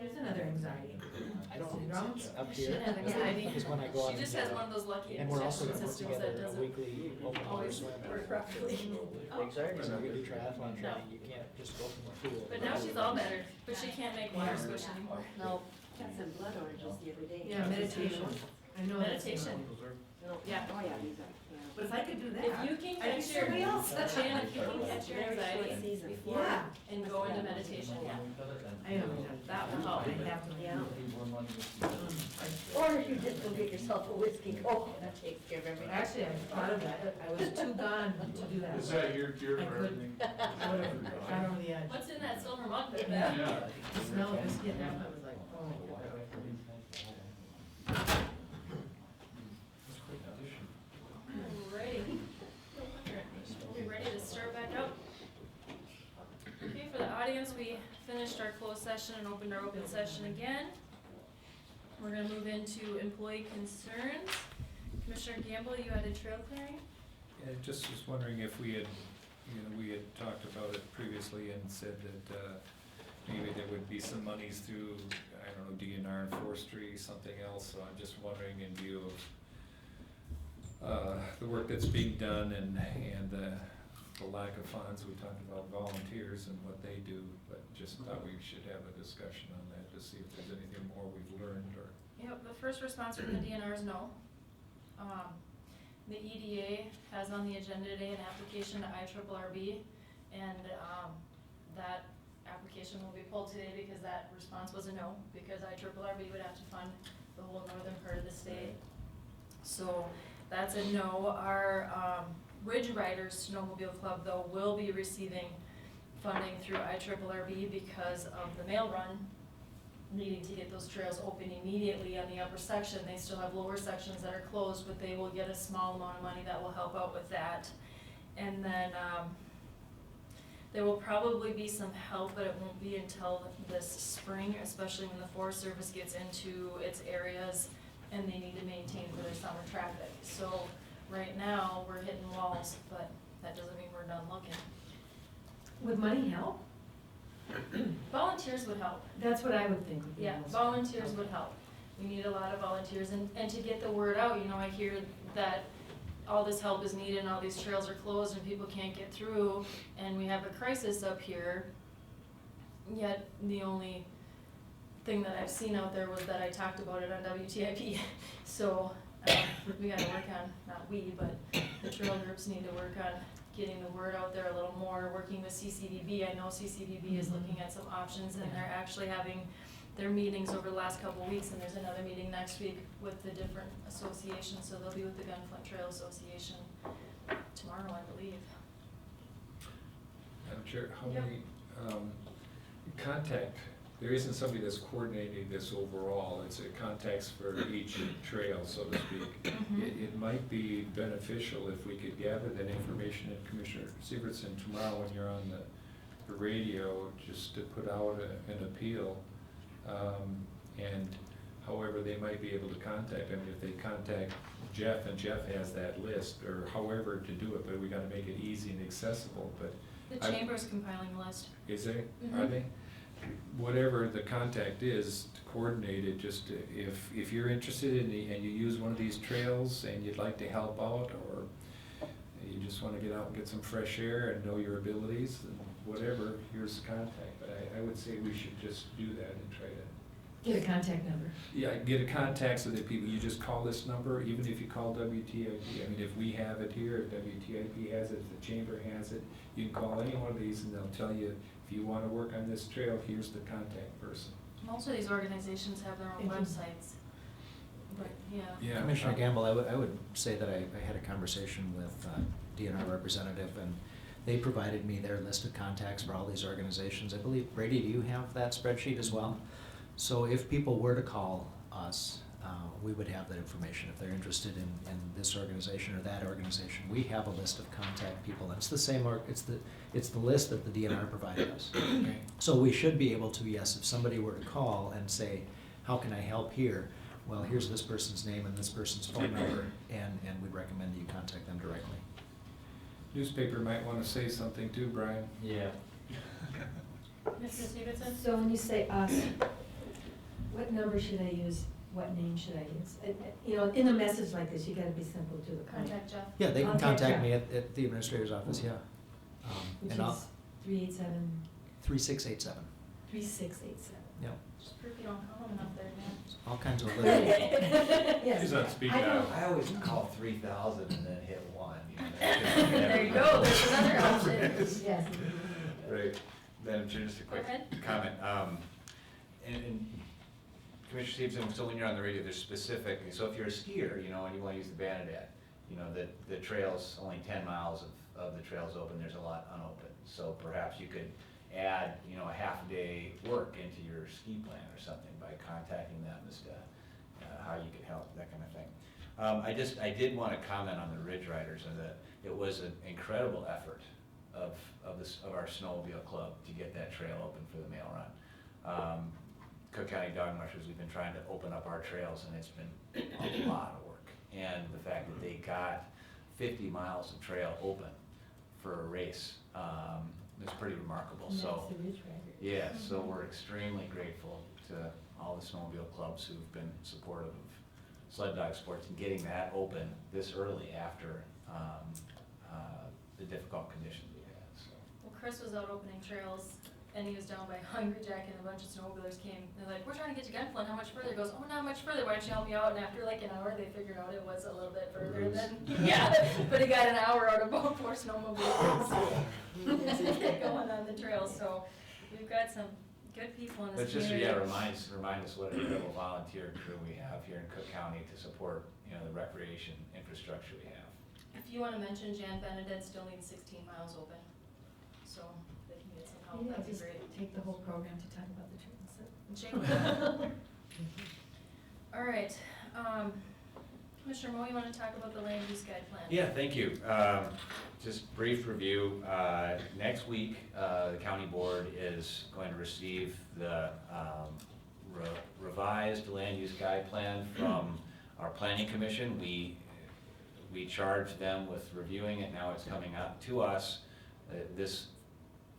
There's another anxiety. I don't, Syndrome? it's up She here. doesn't have anxiety. Because when I go on. She just has one of those lucky And we're also injection gonna put systems that together a doesn't weekly open water always swim. work properly. So we do triathlon training, you can't just go from the pool. But now she's all better, but she can't make water squish anymore. No. Got some blood oranges the other day. Yeah, meditation. I know. that's Meditation. Yeah. Oh, yeah, these are, yeah. But if I could do that. If you can I'd be catch somebody your, else. Shannon, if you can catch your anxiety before Yeah. and go into meditation, yeah, I know. that will help. I have to, yeah. Or if you just go get yourself a whiskey coke, that takes care of everything. Actually, I thought of that. I was too gone to do that. Is that your cure I for couldn't. everything? Whatever, got over the edge. What's in that silver mug there? Yeah. The smell of this getting out, I was like, oh. Alrighty. We're ready to start back up. Okay, for the audience, we finished our closed session and opened our open session again. We're gonna move into employee concerns. Commissioner Gamble, you had a trail clearing? Yeah, just was wondering if we had, we had talked about it previously and said that maybe there would be some monies through, I don't know, DNR and forestry, something else. So I'm just wondering in view of the work that's being done and the lack of funds, we talked about volunteers and what they do, but just thought we should have a discussion on that to see if there's anything more we've learned or. Yep, the first response from the DNR is no. The EDA has on the agenda today an application to IRRB, and that application will be pulled today because that response was a no, because IRRB would have to fund the whole northern part of the state. So that's a no. Our Ridge Riders Snowmobile Club, though, will be receiving funding through IRRB because of the mail run, needing to get those trails open immediately on the upper section. They still have lower sections that are closed, but they will get a small amount of money that will help out with that. And then there will probably be some help, but it won't be until this spring, especially when the Forest Service gets into its areas and they need to maintain for their summer traffic. So right now, we're hitting walls, but that doesn't mean we're done looking. Would money help? Volunteers would help. That's what I would think would be. Yeah, most- volunteers would help. We need a lot of volunteers, and to get the word out, I hear that all this help is needed and all these trails are closed and people can't get through, and we have a crisis up here. Yet, the only thing that I've seen out there was that I talked about it on WTIP. So, we gotta work on, not we, but the trail groups need to work on getting the word out there a little more, working with CCDB. I know CCDB is looking at some options, and they're actually having their meetings over the last couple of weeks, and there's another meeting next week with the different associations, so they'll be with the Gunflint Trail Association tomorrow, I believe. Madam Chair, how Yep. many contact there isn't somebody that's coordinating this overall. It's a contacts for each trail, so to speak. It might be beneficial if we could gather that information, and Commissioner Severson, tomorrow when you're on the radio, just to put out an appeal. And however, they might be able to contact them, if they contact Jeff, and Jeff has that list, or however to do it, but we gotta make it easy and accessible, but. The I- chamber's compiling the list. Is there, Mhm. are they? Whatever the contact is, to coordinate it, just if you're interested in and you use one of these trails and you'd like to help out, or you just wanna get out and get some fresh air and know your abilities, and whatever, here's the contact. But I would say we should just do that and try to. Get a contact number. Yeah, get a contact so that people, you just call this number, even if you call WTIP. I mean, if we have it here, if WTIP has it, if the chamber has it, you can call any one of these and they'll tell you, if you wanna work on this trail, here's the contact person. Most of these organizations have their own websites. But, yeah. Yeah. Commissioner Gamble, I would say that I had a conversation with DNR representative, and they provided me their list of contacts for all these organizations. I believe, Brady, do you have that spreadsheet as well? So if people were to call us, we would have that information. If they're interested in this organization or that organization, we have a list of contact people. And it's the same, it's the list that the DNR provided us. Okay. So we should be able to, yes, if somebody were to call and say, how can I help here? Well, here's this person's name and this person's phone number, and we'd recommend that you contact them directly. Newspaper might wanna say something too, Brian. Yeah. Mr. Stevenson? So when you say us, what number should I use? What name should I use? You know, in a message like this, you gotta be simple to the point. Contact Jeff. Yeah, they can Contact contact Jeff. me at the administrator's office, yeah. Which And I'll, is 387-3687. 3687, yeah. Just prove you don't call them enough there, man. All kinds of little, Yes. He's on speed I dial. don't- I always call 3,000 and then hit 1. There you go, there's another option. Yes. Right, Madam Chair, just a quick Go ahead. comment. And Commissioner Stevenson, so when you're on the radio, there's specific, so if you're a skier, you know, and you wanna use the Banadat, you know, the trails, only 10 miles of the trails open, there's a lot unopened. So perhaps you could add, you know, a half-day work into your ski plan or something by contacting them as to how you could help, that kind of thing. I did wanna comment on the Ridge Riders, and that it was an incredible effort of our snowmobile club to get that trail open for the mail run. Cook County Dog Mushers, we've been trying to open up our trails, and it's been a lot of work. And the fact that they got 50 miles of trail open for a race, is pretty remarkable, And so. that's the Ridge Rider. Yeah, so we're extremely grateful to all the snowmobile clubs who've been supportive of sled dog sports and getting that open this early after, the difficult conditions we had, so. Well, Chris was out opening trails, and he was down by Hungry Jack, and a bunch of snowmobilers came. They're like, we're trying to get to Gunflint, how much further? He goes, oh, not much further, why don't you help me out? And after like an hour, they figured out it was a little bit further than, yeah, but he got an hour out of about 4 snowmobiles. To get going on the trails, so we've got some good people in But this just, community. yeah, remind us what an incredible volunteer crew we have here in Cook County to support, you know, the recreation infrastructure we have. If you wanna mention Jan Benedett still needs 16 miles open, so they can get some help, Yeah, that'd be just great. take the whole program to talk about the trails. Jane. All right, Commissioner Moe, you wanna talk about the land use guide plan? Yeah, thank you. Just brief review. Next week, the county board is going to receive the revised land use guide plan from our planning commission. We charged them with reviewing it, now it's coming out to us. This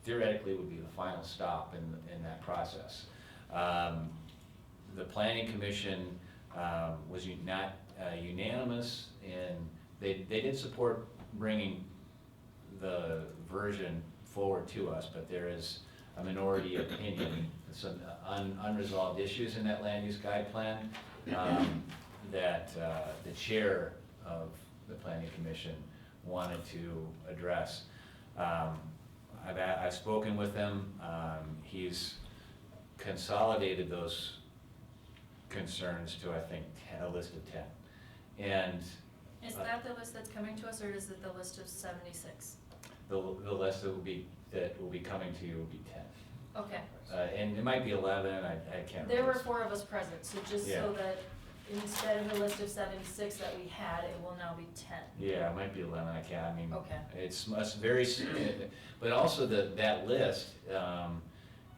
theoretically would be the final stop in that process. The planning commission was not unanimous in, they did support bringing the version forward to us, but there is a minority opinion, some unresolved issues in that land use guide plan that the chair of the planning commission wanted to address. I've spoken with him. He's consolidated those concerns to, I think, a list of 10. And Is that the list that's coming to us, or is it the list of 76? the list that will be coming to you will be 10. Okay. And it might be 11, I can't remember. There were 4 of us present, so just Yeah. so that instead of a list of 76 that we had, it will now be 10. Yeah, it might be 11, I can't, I mean. Okay. It's very, but also that list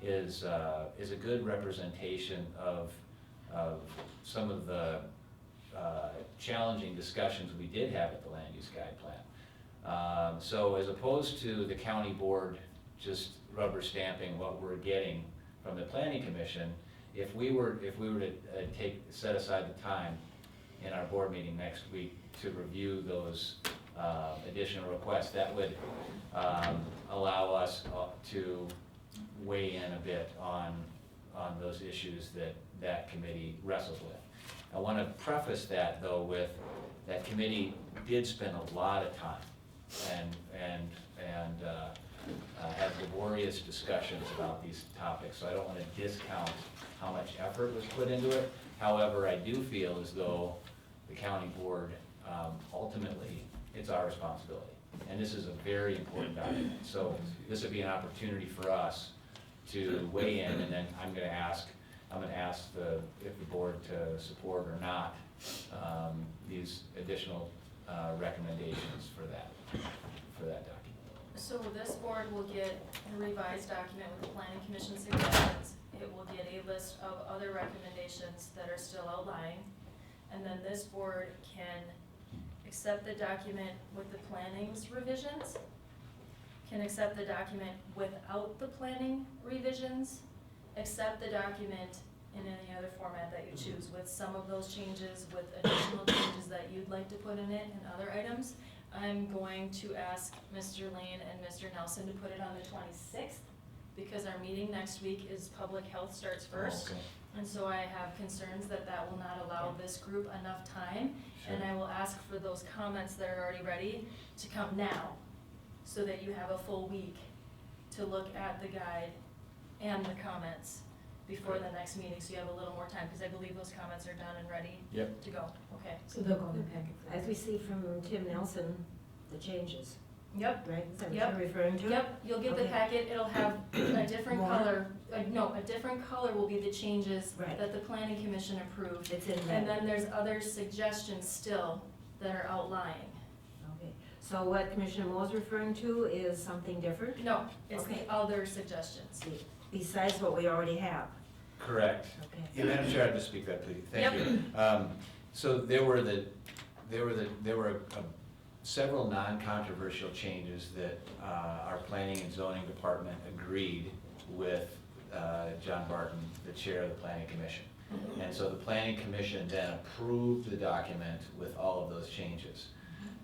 is a good representation of some of the challenging discussions we did have at the land use guide plan. So as opposed to the county board just rubber stamping what we're getting from the planning commission, if we were to set aside the time in our board meeting next week to review those additional requests, that would allow us to weigh in a bit on those issues that committee wrestled with. I want to preface that though with, that committee did spend a lot of time and had laborious discussions about these topics, so I don't want to discount how much effort was put into it. However, I do feel as though the county board, ultimately, it's our responsibility. And this is a very important document, so this would be an opportunity for us to weigh in, and then I'm gonna ask if the board to support or not these additional recommendations for that document. So this board will get a revised document with the planning commission suggestions. It will get a list of other recommendations that are still outlying. And then this board can accept the document with the planning's revisions, can accept the document without the planning revisions, accept the document in any other format that you choose, with some of those changes, with additional changes that you'd like to put in it and other items. I'm going to ask Mr. Lane and Mr. Nelson to put it on the 26th, because our meeting next week is public health starts first. Okay. And so I have concerns that will not allow this group enough time. And I will ask for those comments that are already ready to come now, so that you have a full week to look at the guide and the comments before the next meeting, so you have a little more time, because I believe those comments are done and ready Yep. to go. Okay. So they'll go in the packet. As we see from Tim Nelson, the changes, Yep. right? Is that what Yep. you're referring to? Yep, you'll get the Okay. packet, it'll have a different More? color, no, a different color will be the changes Right. that the planning commission approved. It's in And red. then there's other suggestions still that are outlying. Okay, so what Commissioner Mo's referring to is something different, No, it's Okay. the other suggestions. besides what we already have? Correct. Okay. Yeah, Madam Chair, I'd just speak that, please. Thank Yep. you. So there were several non-controversial changes that our planning and zoning department agreed with John Barton, the chair of the planning commission. And so the planning commission then approved the document with all of those changes.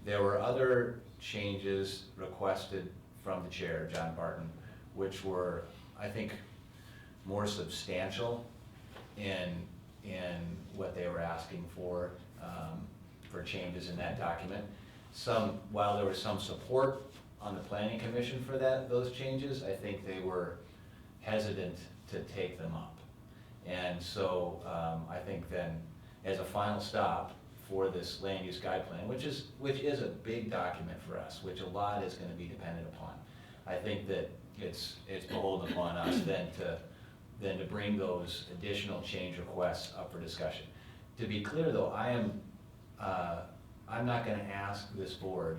There were other changes requested from the chair, John Barton, which were, I think, more substantial in what they were asking for changes in that document. While there was some support on the planning commission for those changes, I think they were hesitant to take them up. And so I think then, as a final stop for this land use guide plan, which is a big document for us, which a lot is gonna be dependent upon, I think that it's beholden upon us then to bring those additional change requests up for discussion. To be clear though, I'm not gonna ask this board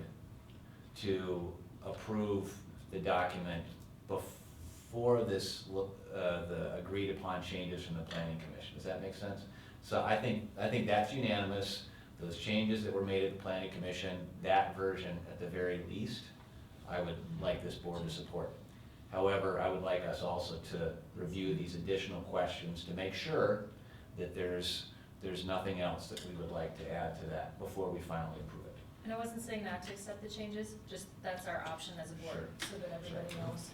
to approve the document before the agreed upon changes from the planning commission. Does that make sense? So I think that's unanimous. Those changes that were made at the planning commission, that version at the very least, I would like this board to support. However, I would like us also to review these additional questions to make sure that there's nothing else that we would like to add to that before we finally approve it. And I wasn't saying not to accept the changes, just that's our option as a board, so that everybody knows.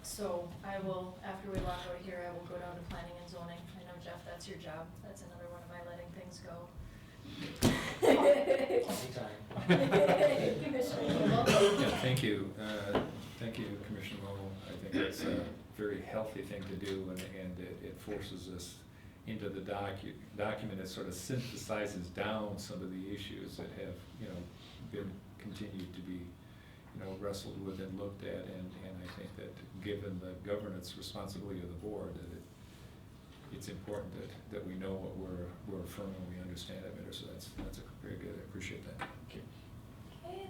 So I will, after we walk out of here, I will go down to planning and zoning. I know, Jeff, that's your job. That's another one of my letting things go. Commissioner Noble? Yeah, thank you. Thank you, Commissioner Vogel. I think that's a very healthy thing to do, and it forces us into the document that sort of synthesizes down some of the issues that have, been continued to be, wrestled with and looked at, and I think that given the governance responsibility of the board, that it's important that we know what we're affirming, we understand it better, so that's very good, I appreciate that. Okay,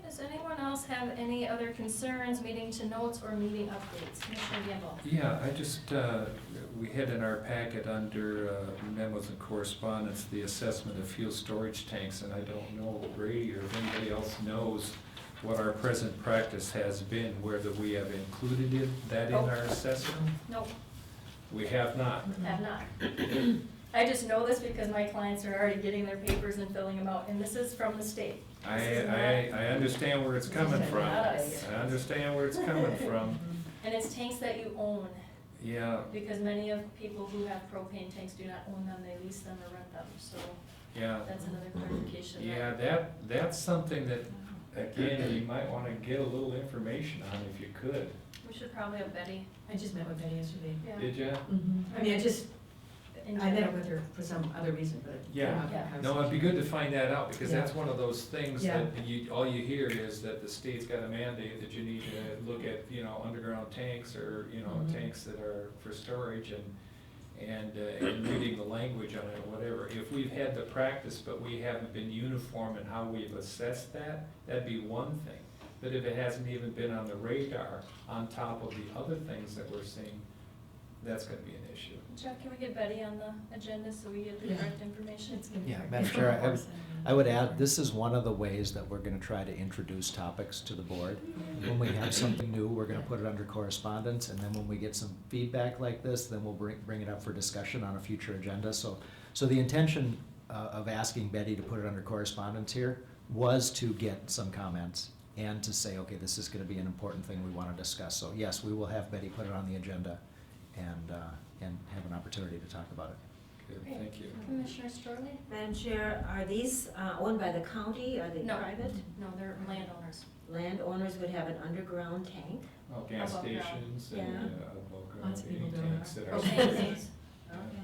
does anyone else have any other concerns, meeting to notes, or meeting updates? Commissioner Gamble? Yeah, I just, we had in our packet under memos and correspondence, the assessment of fuel storage tanks, and I don't know, Brady, or if anybody else knows what our present practice has been, whether we have included that in our assessment? Nope, We have not. have not. I just know this because my clients are already getting their papers and filling them out, and this is from the state. This is not- I understand where it's coming from. Not us. I understand where it's coming from. And it's tanks that you own, Yeah, because many of people who have propane tanks do not own them, they lease them or rent them, so yeah. that's another clarification. Yeah, that's something that, again, you might wanna get a little information on if you could. We should probably have Betty. I just met with Betty yesterday. Yeah. Did ya? I mean, In I met general. with her for some other reason, but. Yeah. Yeah. No, it'd be good to find that out, because Yeah. that's one of those things Yeah. that all you hear is that the state's got a mandate that you need to look at, underground tanks or, Mhm. tanks that are for storage and reading the language on it or whatever. If we've had the practice, but we haven't been uniform in how we've assessed that, that'd be one thing. But if it hasn't even been on the radar on top of the other things that we're seeing, that's gonna be an issue. Chuck, can we get Betty on the agenda so we get the Yeah. correct information? It's gonna be Yeah, hard. Madam Chair, I would add, this is one of the ways that we're gonna try to introduce topics to the board. When we have something new, we're gonna put it under correspondence, and then when we get some feedback like this, then we'll bring it up for discussion on a future agenda. So the intention of asking Betty to put it under correspondence here was to get some comments and to say, okay, this is gonna be an important thing we wanna discuss. So yes, we will have Betty put it on the agenda and have an opportunity to talk about it. Good, Great. thank you. Commissioner Storley? Madam Chair, are these owned by the county? Are they No. private? No, they're landowners. Landowners would have an underground tank? Oh, gas Above ground. stations Yeah. and above ground Lots of people heating doing tanks that. that are. Propane tanks. Okay.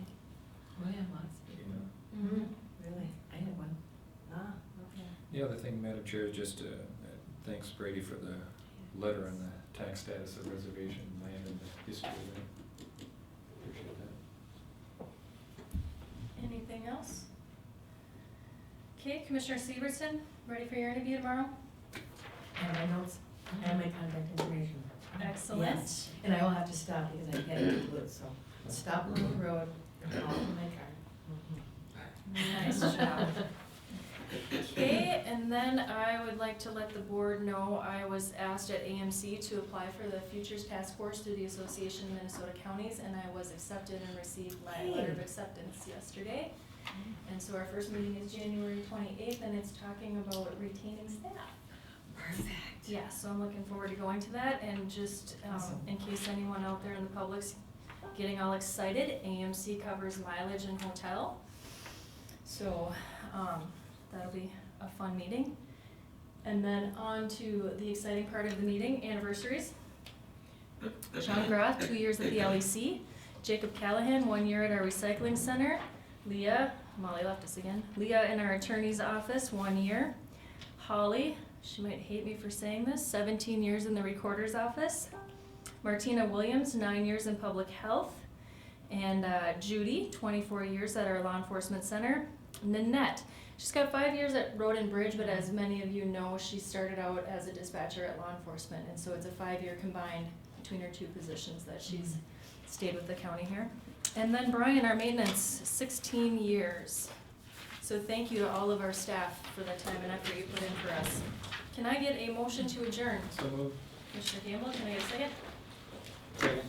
Oh, yeah, lots of people. Mhm. Really? I had one. Ah, okay. The other thing, Madam Chair, just thanks Brady for the letter on the tax status of reservation land and the history of it. Appreciate that. Anything else? Okay, Commissioner Severson, ready for your interview tomorrow? And my notes, and my contact information. Excellent. Yes, and I will have to stop because I'm heading to Duluth, so stop on the road, and call in my car. Nice job. Okay, and then I would like to let the board know I was asked at AMC to apply for the Futures Task Force through the Association of Minnesota Counties, and I was accepted and received my letter of acceptance yesterday. And so our first meeting is January 28th, and it's talking about retaining staff. Perfect. Yeah, so I'm looking forward to going to that, and just, Awesome. in case anyone out there in the public's getting all excited, AMC covers mileage and hotel. So, that'll be a fun meeting. And then on to the exciting part of the meeting, anniversaries. Sean Groth, 2 years at the LEC. Jacob Callahan, 1 year at our recycling center. Leah, Molly left us again. Leah in our attorney's office, 1 year. Holly, she might hate me for saying this, 17 years in the recorder's office. Martina Williams, 9 years in public health. And Judy, 24 years at our law enforcement center. Nanette, she's got 5 years at Road and Bridge, but as many of you know, she started out as a dispatcher at law enforcement, and so it's a 5-year combined between her two positions that she's stayed with the county here. And then Brian, our maintenance, 16 years. So thank you to all of our staff for the time and effort you put in for us. Can I get a motion to adjourn? So moved. Commissioner Gamble, can I get a second? Second.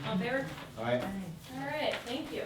All in favor? All right. All right, thank you.